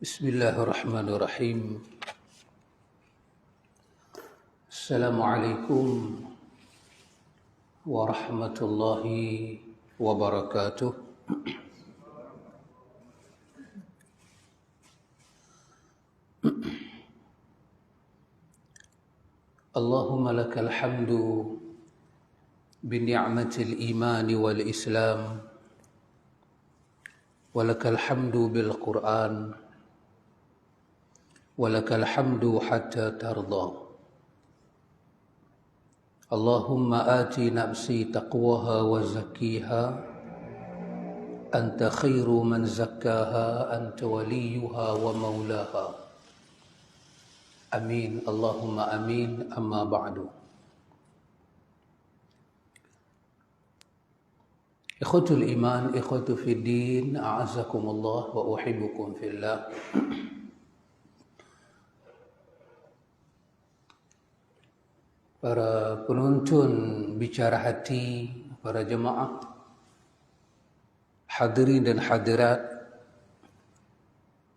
Bismillahirrahmanirrahim. Assalamualaikum warahmatullahi wabarakatuh. Allahumma lakal hamdu bini'matil imani wal islam, walakal hamdu bil Qur'an, walakal hamdu hatta tarda. Allahumma ati nafsi taqwaha wa zakkiha, anta khairu man zakkaha, anta waliyuha wa maulaha. Amin, Allahumma amin, amma ba'du. Ikhwatul iman, ikhwatu fid din, a'azakumullah wa uhibbukum fillah. Para penonton bicara hati, para jemaah, hadirin dan hadirat,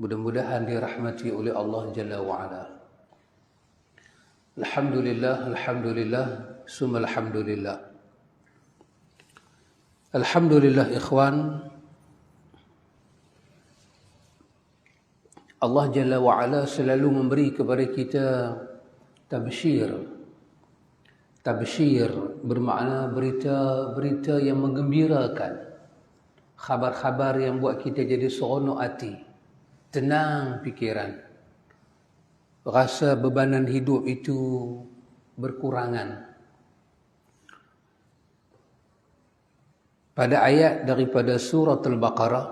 mudah-mudahan dirahmati oleh Allah Jalla wa'ala. Alhamdulillah, alhamdulillah, summa alhamdulillah. Alhamdulillah ikhwan, Allah Jalla wa'ala selalu memberi kepada kita tabsyir. Tabsyir bermakna berita-berita yang menggembirakan, khabar-khabar yang buat kita jadi seronok hati, tenang fikiran, rasa bebanan hidup itu berkurangan. Pada ayat daripada surah Al-Baqarah,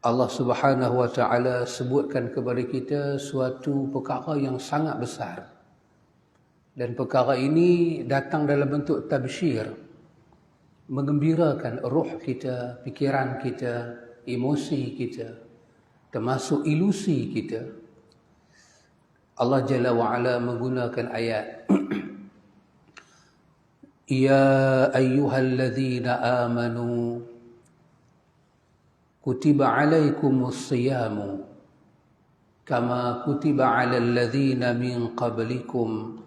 Allah Subhanahu wa ta'ala sebutkan kepada kita suatu perkara yang sangat besar. Dan perkara ini datang dalam bentuk tabsyir, menggembirakan ruh kita, fikiran kita, emosi kita, termasuk ilusi kita. Allah Jalla wa'ala menggunakan ayat Ya ayyuhalladzina amanu kutiba alaikumus siyamu kama kutiba alal ladzina min qablikum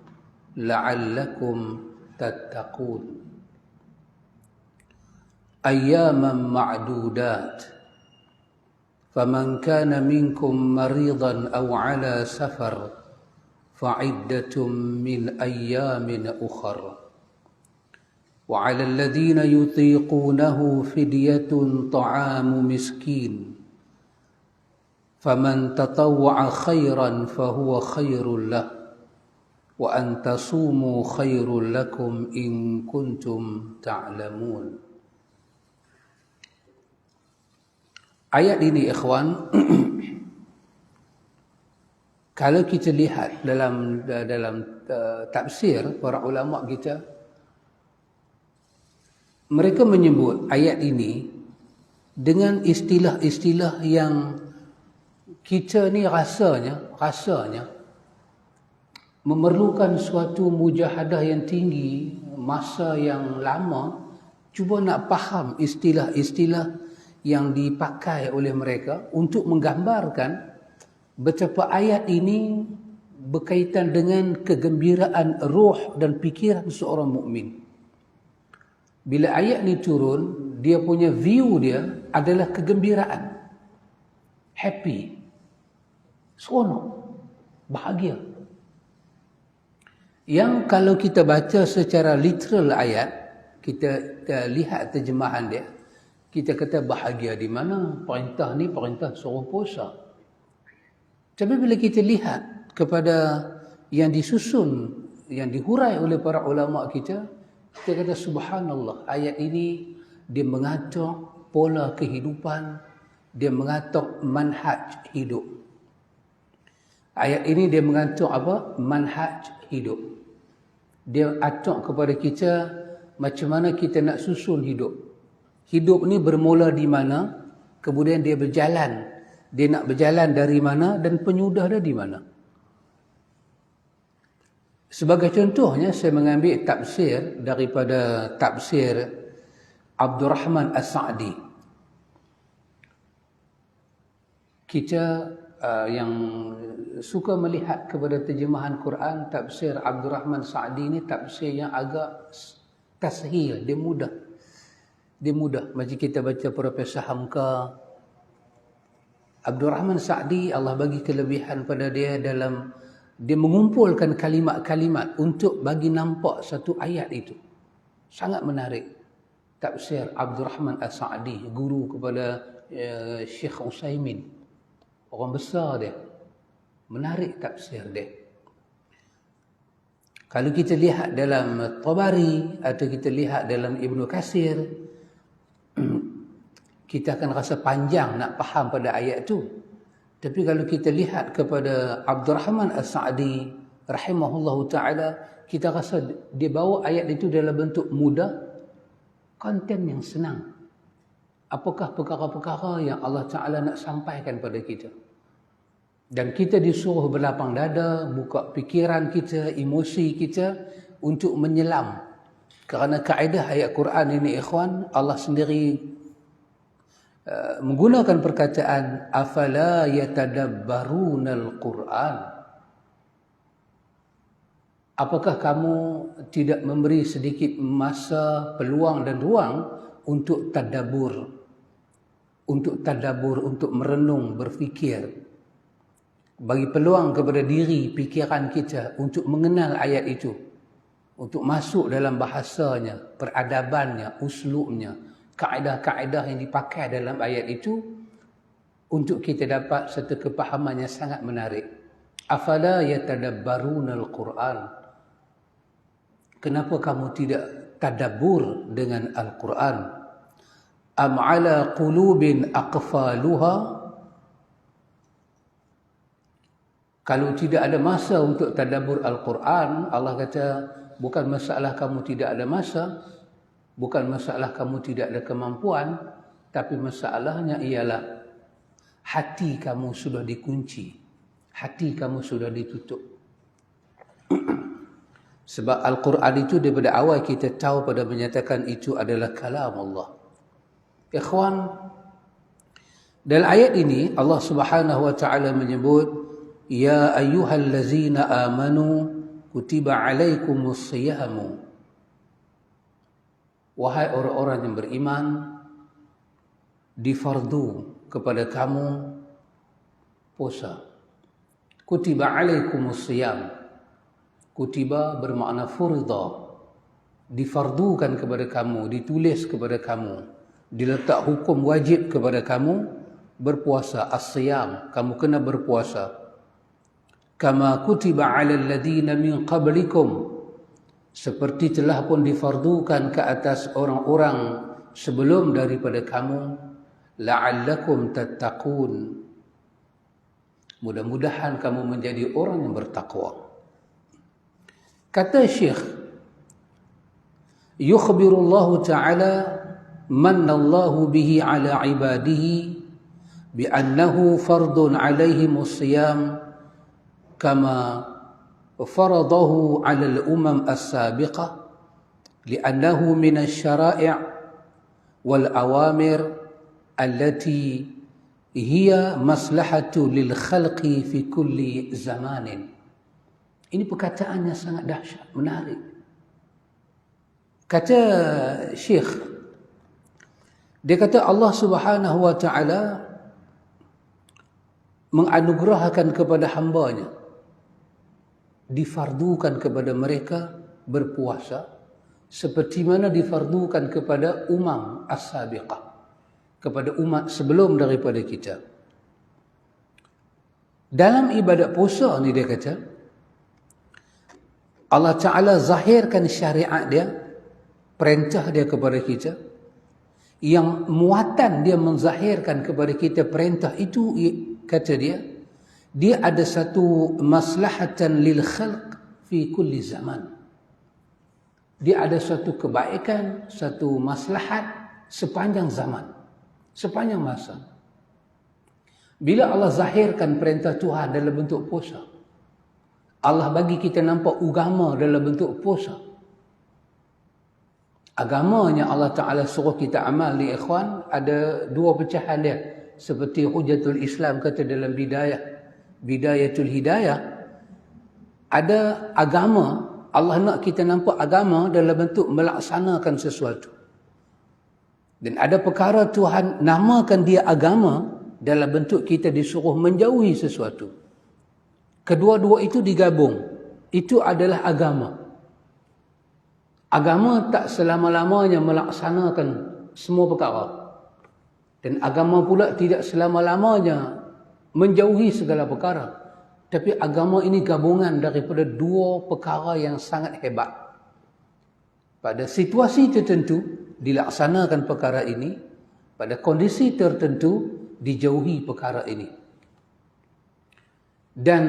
la'allakum tattaqun. Ayyaman ma'dudat, faman kana minkum maridan aw ala safar fa'iddatun min ayyamin ukhra. Wa 'alal ladzina yutiqunahu fidyatun ta'amu miskin, faman tatawwa'a khairan fahuwa khairul lahu wa an tasumu khairul lakum in kuntum ta'lamun. Ayat ini ikhwan, kalau kita lihat dalam tafsir para ulama kita, mereka menyebut ayat ini dengan istilah-istilah yang kita ni rasanya memerlukan suatu mujahadah yang tinggi, masa yang lama, cuba nak faham istilah-istilah yang dipakai oleh mereka untuk menggambarkan betapa ayat ini berkaitan dengan kegembiraan roh dan fikiran seorang mukmin. Bila ayat ni turun, dia punya view dia adalah kegembiraan, happy, seronok, bahagia. Yang kalau kita baca secara literal ayat, kita lihat terjemahan dia, kita kata bahagia di mana? Perintah ni perintah suruh puasa. Tapi bila kita lihat kepada yang disusun, yang dihurai oleh para ulama kita kata subhanallah, ayat ini dia mengatur pola kehidupan, dia mengatur manhaj hidup. Ayat ini dia mengatur apa? Manhaj hidup. Dia atur kepada kita macam mana kita nak susun hidup. Hidup ni bermula di mana, kemudian dia berjalan. Dia nak berjalan dari mana dan penyudah dia di mana. Sebagai contohnya, saya mengambil tafsir daripada tafsir Abdurrahman As-Sa'di. kita yang suka melihat kepada terjemahan Quran, tafsir Abdul Rahman Sa'di ni tafsir yang agak tashil, dia mudah. Macam kita baca Profesor Hamka, Abdul Rahman Sa'di, Allah bagi kelebihan pada dia dalam dia mengumpulkan kalimat-kalimat untuk bagi nampak satu ayat itu. Sangat menarik. Tafsir Abdul Rahman As-Sa'di, guru kepada Syekh Utsaimin. Orang besar dia. Menarik tafsir dia. Kalau kita lihat dalam Tabari atau kita lihat dalam Ibnu Katsir, kita akan rasa panjang nak faham pada ayat tu. Tapi kalau kita lihat kepada Abdul Rahman As-Sa'di rahimahullahu ta'ala, kita rasa dia bawa ayat itu dalam bentuk mudah, konten yang senang. Apakah perkara-perkara yang Allah Ta'ala nak sampaikan pada kita. Dan kita disuruh berlapang dada, buka fikiran kita, emosi kita untuk menyelam. Kerana kaedah ayat Quran ini, ikhwan, Allah sendiri menggunakan perkataan afala yatadabbarunal Quran. Apakah kamu tidak memberi sedikit masa, peluang dan ruang untuk tadabbur, untuk merenung, berfikir, bagi peluang kepada diri, fikiran kita untuk mengenal ayat itu, untuk masuk dalam bahasanya, peradabannya, uslubnya, kaedah-kaedah yang dipakai dalam ayat itu, untuk kita dapat satu kepahaman yang sangat menarik. Afala yatadabbarunal Quran. Kenapa kamu tidak tadabbur dengan Al-Quran? Am ala qulubin aqfaluha. Kalau tidak ada masa untuk tadabbur Al-Quran, Allah kata, bukan masalah kamu tidak ada masa, bukan masalah kamu tidak ada kemampuan, tapi masalahnya ialah hati kamu sudah dikunci, hati kamu sudah ditutup. Sebab Al-Quran itu daripada awal kita tahu pada menyatakan itu adalah kalam Allah. Ikhwan, dalam ayat ini Allah Subhanahu wa taala menyebut, ya ayyuhallazina amanu kutiba alaikumus siyamu. Wahai orang-orang yang beriman, difardu kepada kamu puasa. Kutiba alaikumus siyam. Kutiba bermakna furida. Difardukan kepada kamu, ditulis kepada kamu, diletak hukum wajib kepada kamu berpuasa, as-siyam, kamu kena berpuasa. Kama kutiba 'alal ladina min qablikum, seperti telah pun difardukan ke atas orang-orang sebelum daripada kamu, la'allakum tattaqun, mudah-mudahan kamu menjadi orang yang bertakwa. Kata Syekh, yukhbirullahu ta'ala mannallahu bihi ala ibadihi bi'annahu fardun alaihimus siyam kama faradahu ala al-umam as-sabiqah li'annahu min asy-syara'i' wal awamir allati hiya maslahatu lil khalqi fi kulli zamanin. Ini perkataan yang sangat dahsyat, menarik. Kata Syekh, dia kata Allah Subhanahu wa taala menganugerahkan kepada hamba-Nya, difardukan kepada mereka berpuasa seperti mana difardukan kepada umam as-sabiqah, kepada umat sebelum daripada kita. Dalam ibadat puasa ni dia kata Allah Ta'ala zahirkan syariat dia, perintah dia kepada kita, yang muatan dia menzahirkan kepada kita perintah itu, kata dia ada satu maslahatan lil khalq fi kulli zaman. Dia ada satu kebaikan, satu maslahat sepanjang zaman, sepanjang masa. Bila Allah zahirkan perintah Tuhan dalam bentuk puasa, Allah bagi kita nampak agama dalam bentuk puasa. Agamanya Allah Ta'ala suruh kita amal ni, ikhwan, ada dua pecahan dia. seperti Hujatul Islam kata dalam Bidayatul Hidayah, ada agama, Allah nak kita nampak agama dalam bentuk melaksanakan sesuatu. Dan ada perkara Tuhan namakan dia agama dalam bentuk kita disuruh menjauhi sesuatu. Kedua-dua itu digabung. Itu adalah agama. Agama tak selama-lamanya melaksanakan semua perkara. Dan agama pula tidak selama-lamanya menjauhi segala perkara. Tapi agama ini gabungan daripada dua perkara yang sangat hebat. Pada situasi tertentu, dilaksanakan perkara ini. Pada kondisi tertentu, dijauhi perkara ini. Dan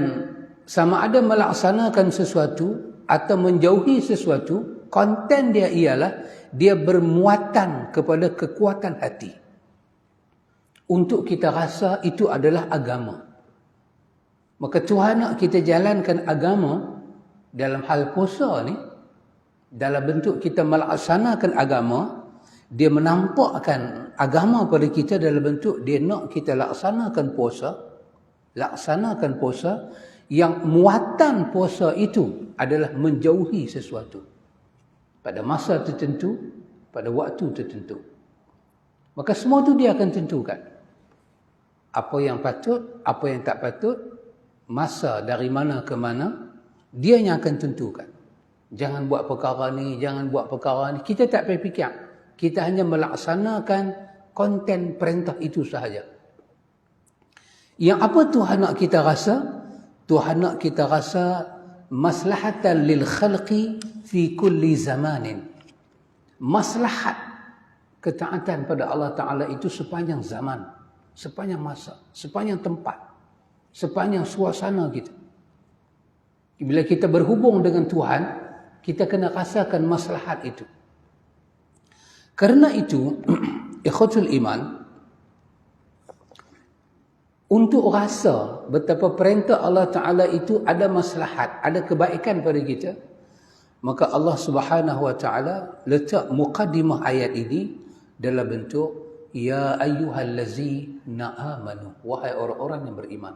sama ada melaksanakan sesuatu atau menjauhi sesuatu, konten dia ialah dia bermuatan kepada kekuatan hati. Untuk kita rasa itu adalah agama. Maka Tuhan nak kita jalankan agama dalam hal puasa ni, dalam bentuk kita melaksanakan agama, dia menampakkan agama pada kita dalam bentuk dia nak kita laksanakan puasa yang muatan puasa itu adalah menjauhi sesuatu pada masa tertentu, pada waktu tertentu. Maka semua tu dia akan tentukan apa yang patut, apa yang tak patut, masa dari mana ke mana, dia yang akan tentukan. Jangan buat perkara ni, jangan buat perkara ni. Kita tak payah fikir. Kita hanya melaksanakan konten perintah itu sahaja. Yang apa Tuhan nak kita rasa? Tuhan nak kita rasa maslahatan lil khalqi fi kulli zamanin. Maslahat ketaatan pada Allah Ta'ala itu sepanjang zaman, sepanjang masa, sepanjang tempat, sepanjang suasana kita. Bila kita berhubung dengan Tuhan, kita kena rasakan maslahat itu. Kerana itu, ikhwatul iman, untuk rasa betapa perintah Allah Ta'ala itu ada maslahat, ada kebaikan pada kita, maka Allah Subhanahu Wa Ta'ala letak muqaddimah ayat ini dalam bentuk ya ayyuhallazina amanu, wahai orang-orang yang beriman.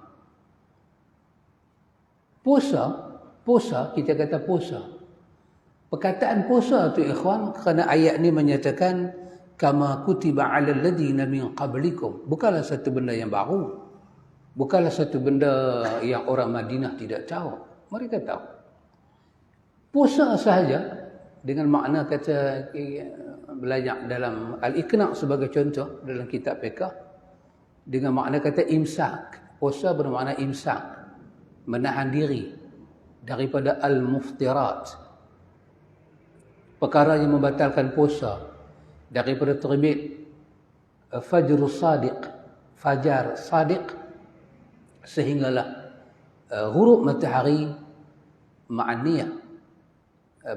Puasa, kita kata puasa. Perkataan puasa tu ikhwan, kerana ayat ni menyatakan kama kutiba 'alal ladzina min qablikum. Bukanlah satu benda yang baru. Bukanlah satu benda yang orang Madinah tidak tahu. Mereka tahu. Puasa sahaja dengan makna kata belajar dalam Al-Iqna' sebagai contoh dalam kitab fiqh, dengan makna kata imsak. Puasa bermakna imsak, menahan diri daripada al-muftirat, perkara yang membatalkan puasa, daripada terbit fajrus sadiq, fajar sadiq, sehinggalah ghurub matahari ma'aniyah,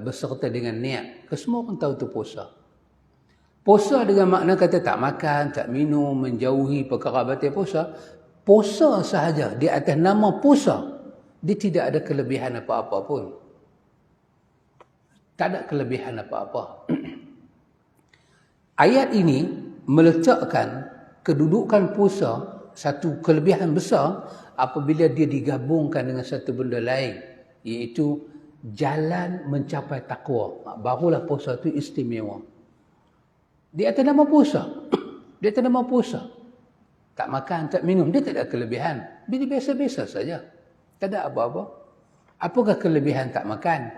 beserta dengan niat. Kesemua orang tahu itu puasa. Puasa dengan makna kata tak makan, tak minum, menjauhi perkara batal puasa. Puasa sahaja di atas nama puasa, dia tidak ada kelebihan apa-apa pun. Tak ada kelebihan apa-apa. Ayat ini meletakkan kedudukan puasa satu kelebihan besar apabila dia digabungkan dengan satu benda lain, iaitu jalan mencapai takwa. Barulah puasa itu istimewa. Di atas nama puasa, di atas nama puasa, tak makan, tak minum, dia tak ada kelebihan. Dia biasa-biasa saja. Tak ada apa-apa. Apakah kelebihan tak makan?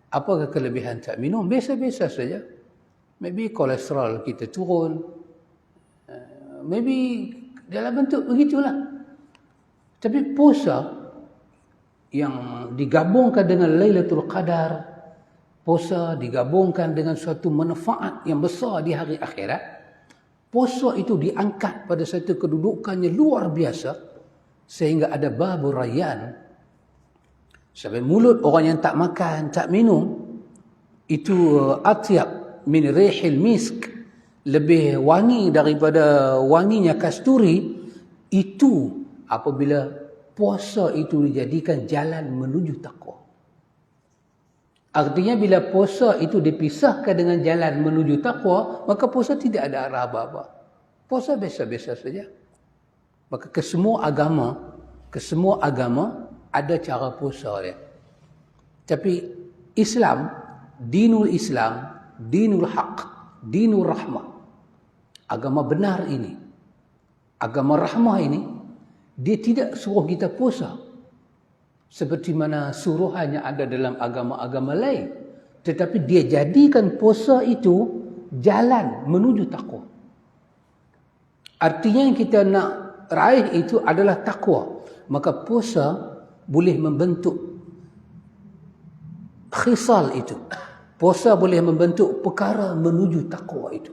Apakah kelebihan tak minum? Biasa-biasa saja. Maybe kolesterol kita turun. Maybe dalam bentuk begitulah. Tapi puasa yang digabungkan dengan Lailatul Qadar, puasa digabungkan dengan suatu manfaat yang besar di hari akhirat, puasa itu diangkat pada satu kedudukannya luar biasa, sehingga ada babur rayyan. Sampai mulut orang yang tak makan, tak minum, itu atyab min rihil misk, lebih wangi daripada wanginya kasturi. Itu apabila puasa itu dijadikan jalan menuju takwa. Artinya bila puasa itu dipisahkan dengan jalan menuju takwa, maka puasa tidak ada arah apa-apa. Puasa biasa-biasa saja. Maka kesemua agama ada cara puasa dia. Tapi Islam, dinul haq, dinul rahmah. Agama benar ini, agama rahmah ini, dia tidak suruh kita puasa seperti mana suruhannya ada dalam agama-agama lain. Tetapi dia jadikan puasa itu jalan menuju takwa. Artinya yang kita nak raih itu adalah takwa. Maka puasa boleh membentuk khisal itu. Puasa boleh membentuk perkara menuju takwa itu.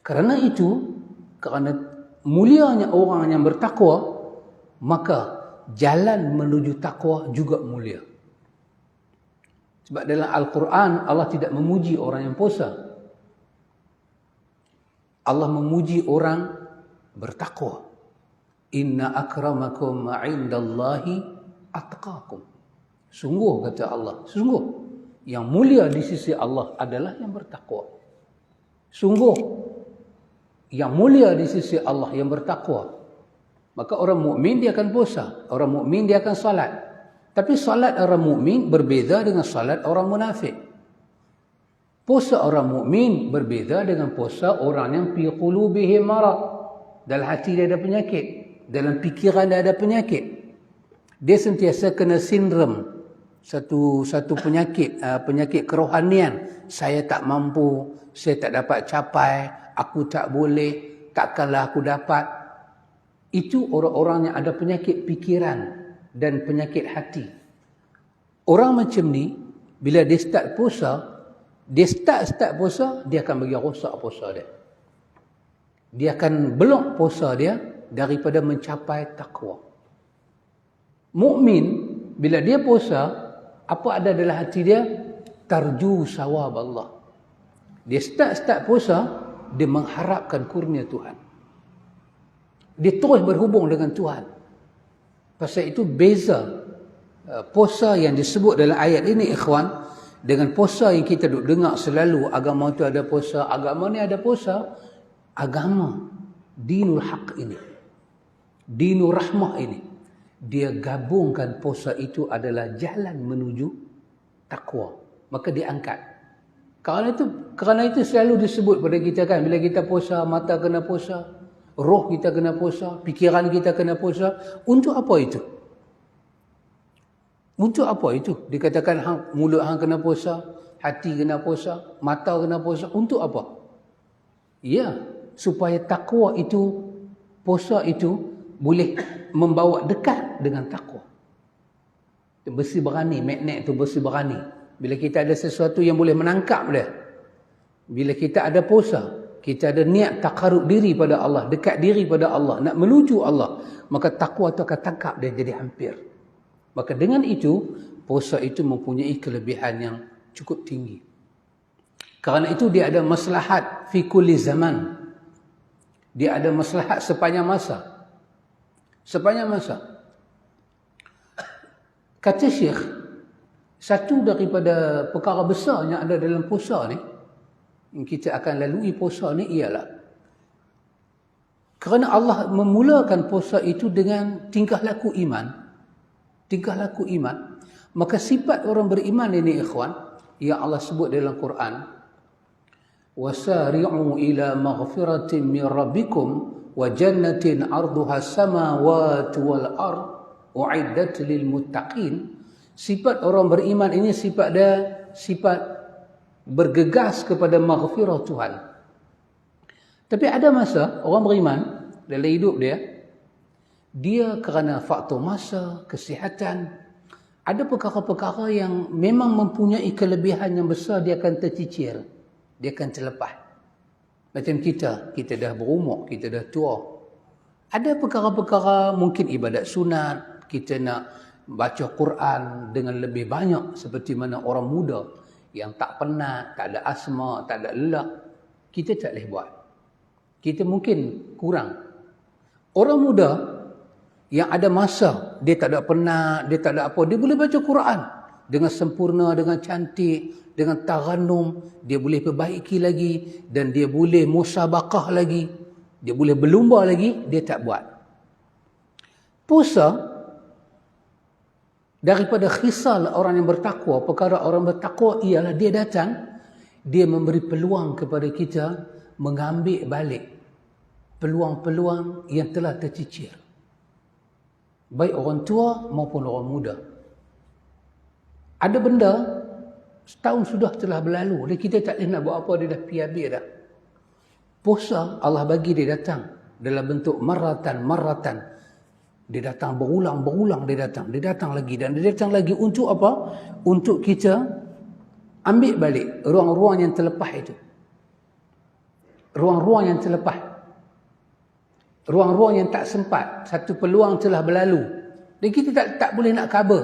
Kerana mulianya orang yang bertakwa, maka jalan menuju takwa juga mulia. Sebab dalam Al-Quran Allah tidak memuji orang yang puasa. Allah memuji orang bertakwa. Inna akramakum indallahi atqakum. Sungguh kata Allah, sungguh yang mulia di sisi Allah adalah yang bertakwa. Sungguh yang mulia di sisi Allah yang bertakwa. Maka orang mukmin dia akan puasa, orang mukmin dia akan salat. Tapi salat orang mukmin berbeza dengan salat orang munafik. Puasa orang mukmin berbeza dengan puasa orang yang fi qulubihim marad. Dalam hati dia ada penyakit, dalam fikiran dia ada penyakit. Dia sentiasa kena sindrom satu penyakit kerohanian. Saya tak mampu, saya tak dapat capai, aku tak boleh, takkanlah aku dapat. Itu orang-orang yang ada penyakit fikiran dan penyakit hati. Orang macam ni, bila dia start puasa, dia akan bagi rosak puasa dia. Dia akan blok puasa dia daripada mencapai takwa. Mukmin bila dia puasa, apa ada dalam hati dia? Tarju sawab Allah. Dia start puasa, dia mengharapkan kurnia Tuhan. Dia terus berhubung dengan Tuhan. Pasal itu beza puasa yang disebut dalam ayat ini, ikhwan, dengan puasa yang kita duk dengar selalu, agama itu ada puasa, agama ni ada puasa. Agama dinul haq ini, dinul rahmah ini, dia gabungkan puasa itu adalah jalan menuju takwa. Maka diangkat. Kerana itu selalu disebut pada kita kan, bila kita puasa, mata kena puasa, roh kita kena puasa, fikiran kita kena puasa. Untuk apa itu? Untuk apa itu? Dikatakan mulut hang kena puasa, hati kena puasa, mata kena puasa. Untuk apa? Ya, supaya takwa itu, puasa itu boleh membawa dekat dengan takwa. Besi berani, magnet tu besi berani. Bila kita ada sesuatu yang boleh menangkap dia. Bila kita ada puasa, kita ada niat takarub diri pada Allah, dekat diri pada Allah, nak menuju Allah, maka takwa itu akan tangkap dia jadi hampir. Maka dengan itu, puasa itu mempunyai kelebihan yang cukup tinggi. Kerana itu dia ada maslahat fi kulli zaman. Dia ada maslahat sepanjang masa. Sepanjang masa. Kata Syekh, satu daripada perkara besar yang ada dalam puasa ni, yang kita akan lalui puasa ni ialah kerana Allah memulakan puasa itu dengan tingkah laku iman. Tingkah laku iman. Maka sifat orang beriman ini, ikhwan, yang Allah sebut dalam Quran, وَسَارِعُوا إِلَى مَغْفِرَةٍ مِّن رَبِّكُمْ وَجَنَّةٍ عَرْضُهَا السَّمَاوَاتُ وَالْأَرْضُ أُعِدَّتْ لِلْمُتَّقِينَ. Sifat orang beriman ini sifat dia, sifat bergegas kepada maghfirah Tuhan. Tapi ada masa orang beriman dalam hidup dia kerana faktor masa, kesihatan, ada perkara-perkara yang memang mempunyai kelebihan yang besar, dia akan tercicir. Dia akan terlepas. Macam kita dah berumur, kita dah tua. Ada perkara-perkara mungkin ibadat sunat, kita nak baca Quran dengan lebih banyak seperti mana orang muda yang tak penat, tak ada asma, tak ada lelak. Kita tak boleh buat. Kita mungkin kurang. Orang muda yang ada masa, dia tak ada penat, dia tak ada apa, dia boleh baca Quran dengan sempurna, dengan cantik, dengan tarannum, dia boleh perbaiki lagi, dan dia boleh musabaqah lagi, dia boleh berlumba lagi, dia tak buat. Puasa daripada khisal orang yang bertakwa, perkara orang bertakwa ialah dia datang, dia memberi peluang kepada kita mengambil balik peluang-peluang yang telah tercicir, baik orang tua maupun orang muda. Ada benda setahun sudah telah berlalu, dan kita tak boleh nak buat apa, dia dah pergi habis dah. Puasa Allah bagi dia datang dalam bentuk maratan. Dia datang berulang, dia datang lagi, dan dia datang lagi untuk apa? Untuk kita ambil balik ruang-ruang yang terlepas itu. Ruang-ruang yang terlepas. Ruang-ruang yang tak sempat. Satu peluang telah berlalu. Dan kita tak boleh nak cover.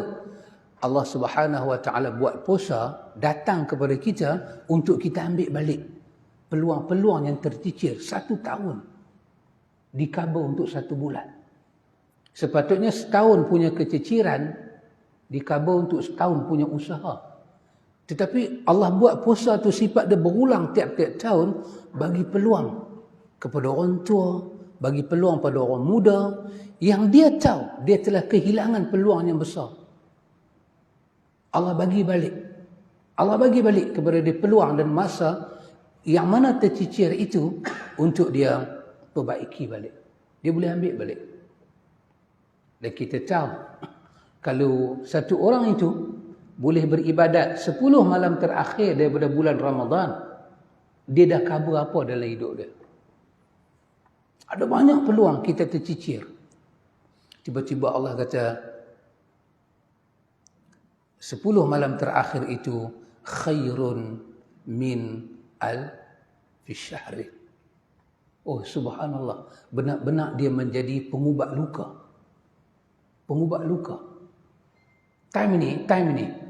Allah Subhanahu Wa Taala buat puasa datang kepada kita untuk kita ambil balik peluang-peluang yang tercicir 1 tahun. Di-cover untuk 1 bulan. Sepatutnya setahun punya keciciran di-cover untuk setahun punya usaha. Tetapi Allah buat puasa tu sifat dia berulang tiap-tiap tahun, bagi peluang kepada orang tua, bagi peluang pada orang muda yang dia tahu dia telah kehilangan peluang yang besar. Allah bagi balik kepada dia peluang dan masa yang mana tercicir itu untuk dia perbaiki balik. Dia boleh ambil balik. Dan kita tahu kalau satu orang itu boleh beribadat 10 malam terakhir daripada bulan Ramadan, dia dah cover apa dalam hidup dia. Ada banyak peluang kita tercicir. Tiba-tiba Allah kata 10 malam terakhir itu khairun min alfi syahri. Oh subhanallah, benar-benar dia menjadi pengubat luka. Pengubat luka. Time ni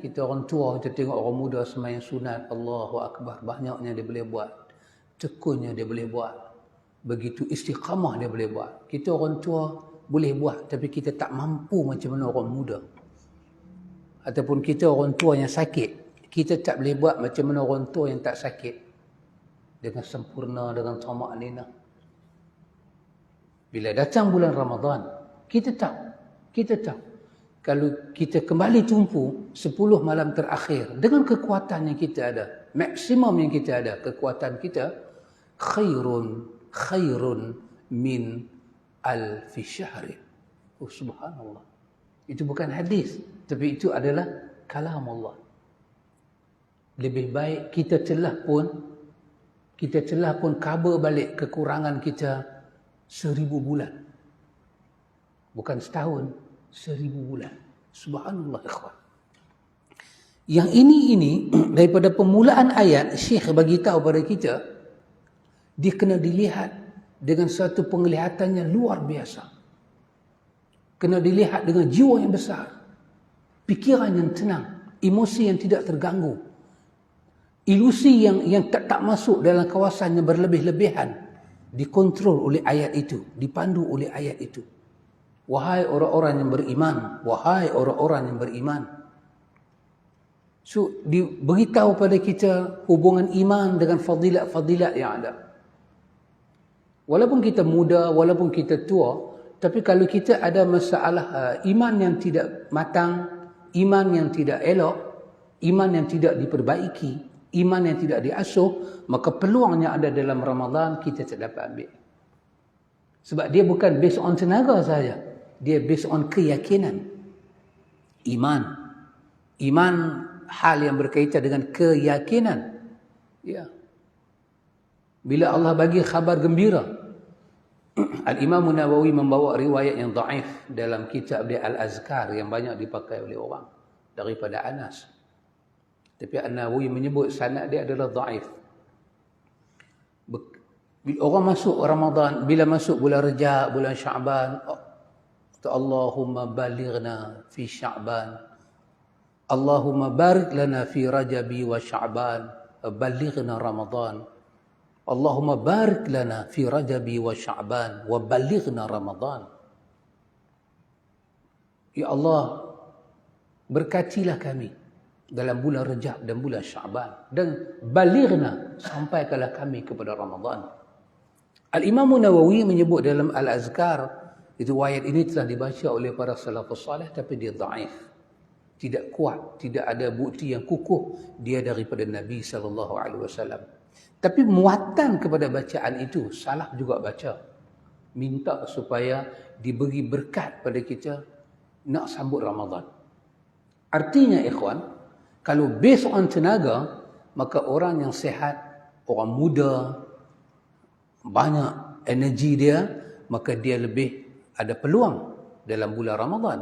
kita orang tua, kita tengok orang muda sembahyang sunat, Allahu Akbar, banyaknya dia boleh buat, tekunnya dia boleh buat, begitu istiqamah dia boleh buat. Kita orang tua boleh buat, tapi kita tak mampu macam mana orang muda. Ataupun kita orang tua yang sakit, kita tak boleh buat macam mana orang tua yang tak sakit, dengan sempurna, dengan tamak nina. Bila datang bulan Ramadan, kita tahu kalau kita kembali tumpu 10 malam terakhir dengan kekuatan yang kita ada, maksimum yang kita ada, kekuatan kita, khairun min alfi syahri. Oh subhanallah. Itu bukan hadis, tapi itu adalah kalam Allah. Lebih baik kita telah pun cover balik kekurangan kita 1000 bulan. Bukan setahun, 1000 bulan. Subhanallah ikhwan. Yang ini daripada permulaan ayat, Syekh bagi tahu pada kita, dia kena dilihat dengan satu penglihatan yang luar biasa. Kena dilihat dengan jiwa yang besar, fikiran yang tenang, emosi yang tidak terganggu, ilusi yang tak masuk dalam kawasan yang berlebih-lebihan, dikontrol oleh ayat itu, dipandu oleh ayat itu. Wahai orang-orang yang beriman, wahai orang-orang yang beriman. So, diberitahu pada kita hubungan iman dengan fadilat-fadilat yang ada. Walaupun kita muda, walaupun kita tua, tapi kalau kita ada masalah iman yang tidak matang, iman yang tidak elok, iman yang tidak diperbaiki, iman yang tidak diasuh, maka peluang yang ada dalam Ramadan kita tak dapat ambil. Sebab dia bukan based on tenaga saja, dia based on keyakinan. Iman hal yang berkaitan dengan keyakinan. Ya. Bila Allah bagi khabar gembira, Al-Imam Nawawi membawa riwayat yang dhaif dalam kitab dia Al-Azkar yang banyak dipakai oleh orang daripada Anas. Tapi An-Nawawi menyebut sanad dia adalah dhaif. Bila orang masuk Ramadan, bila masuk bulan Rajab, bulan Sya'ban, Allahumma balighna fi Sya'ban, Allahumma barik lana fi Rajabi wa Sya'ban, balighna Ramadan. Allahumma barik lana fi Rajabi wa Sya'ban wa balighna Ramadan. Ya Allah, berkatilah kami dalam bulan Rajab dan bulan Sya'ban, dan balighna, sampaikanlah kami kepada Ramadan. Al-Imam Nawawi menyebut dalam Al-Azkar Riwayat ini telah dibaca oleh para salafus salih tapi dia dhaif. Tidak kuat, tidak ada bukti yang kukuh dia daripada Nabi SAW. Tapi muatan kepada bacaan itu, salaf juga baca. Minta supaya diberi berkat pada kita nak sambut Ramadan. Artinya ikhwan, kalau based on tenaga, maka orang yang sihat, orang muda, banyak energi dia, maka dia lebih ada peluang dalam bulan Ramadan.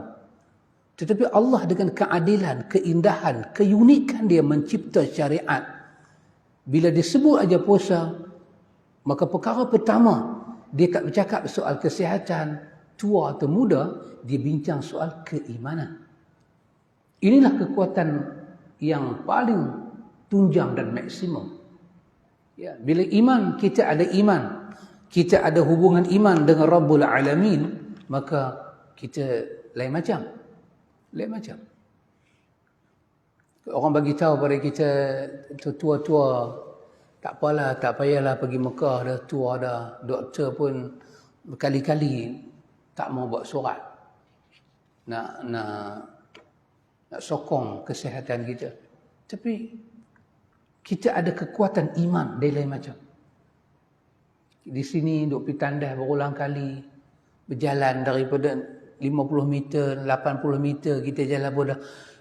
Tetapi Allah dengan keadilan, keindahan, keunikan dia mencipta syariat. Bila disebut aja puasa, maka perkara pertama, dia tak bercakap soal kesihatan, tua atau muda, dia bincang soal keimanan. Inilah kekuatan yang paling tunjang dan maksimum. Ya, bila iman, kita ada iman, kita ada hubungan iman dengan Rabbul Alamin, maka kita lain macam. Lain macam. Orang bagi tahu pada kita, tua-tua, tak apalah, tak payahlah pergi Mekah dah, tua dah. Doktor pun berkali-kali tak mau buat surat. Nak sokong kesihatan kita. Tapi kita ada kekuatan iman, dia lain macam. Di sini duk pergi tandas berulang kali, berjalan daripada 50 meter, 80 meter, kita jalan pun dah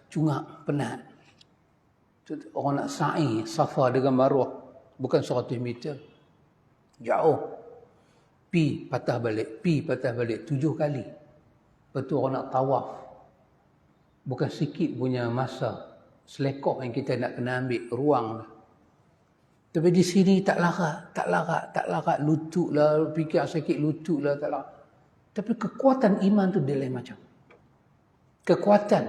cungak, penat. Orang nak sa'i, Safa dengan Marwah, bukan 100 meter. Jauh. Pi patah balik, 7 kali. Lepas tu orang nak tawaf. Bukan sikit punya masa, selekoh yang kita nak kena ambil, ruang. Tapi di sini tak larat, lutut lah, fikir sakit lutut lah, tak larat. Tapi kekuatan iman tu dia lain macam. Kekuatan.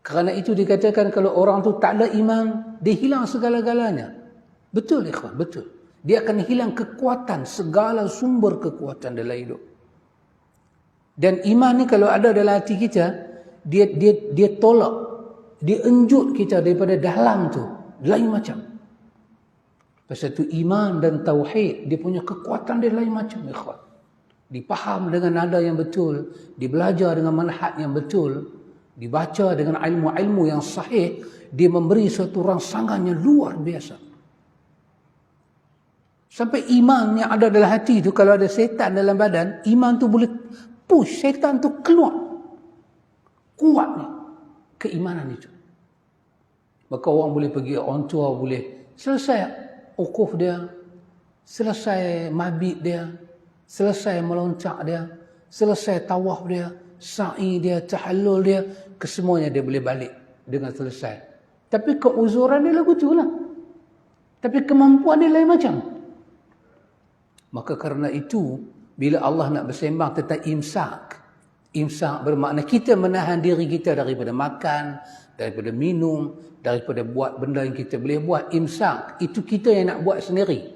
Kerana itu dikatakan kalau orang tu tak ada iman, dia hilang segala-galanya. Betul ikhwan, betul. Dia akan hilang kekuatan, segala sumber kekuatan dalam hidup. Dan iman ni kalau ada dalam hati kita, dia tolak, dia enjut kita daripada dalam tu, lain macam. Pasal tu iman dan tauhid, dia punya kekuatan dia lain macam ikhwan. Dipaham dengan nada yang betul, dibelajar dengan manhaj yang betul, dibaca dengan ilmu-ilmu yang sahih, dia memberi suatu rangsangan yang luar biasa. Sampai iman yang ada dalam hati tu, kalau ada setan dalam badan, iman tu boleh push setan tu keluar. Kuatnya keimanan itu. Maka orang boleh pergi, orang tua boleh selesai ukuf dia, selesai mabit dia, selesai meloncat dia, selesai tawaf dia, sa'i dia, tahallul dia, kesemuanya dia boleh balik dengan selesai. Tapi keuzuran dia lagu tu lah. Tapi kemampuan dia lain macam. Maka kerana itu, bila Allah nak bersembang tentang imsak bermakna kita menahan diri kita daripada makan, daripada minum, daripada buat benda yang kita boleh buat. Imsak, itu kita yang nak buat sendiri.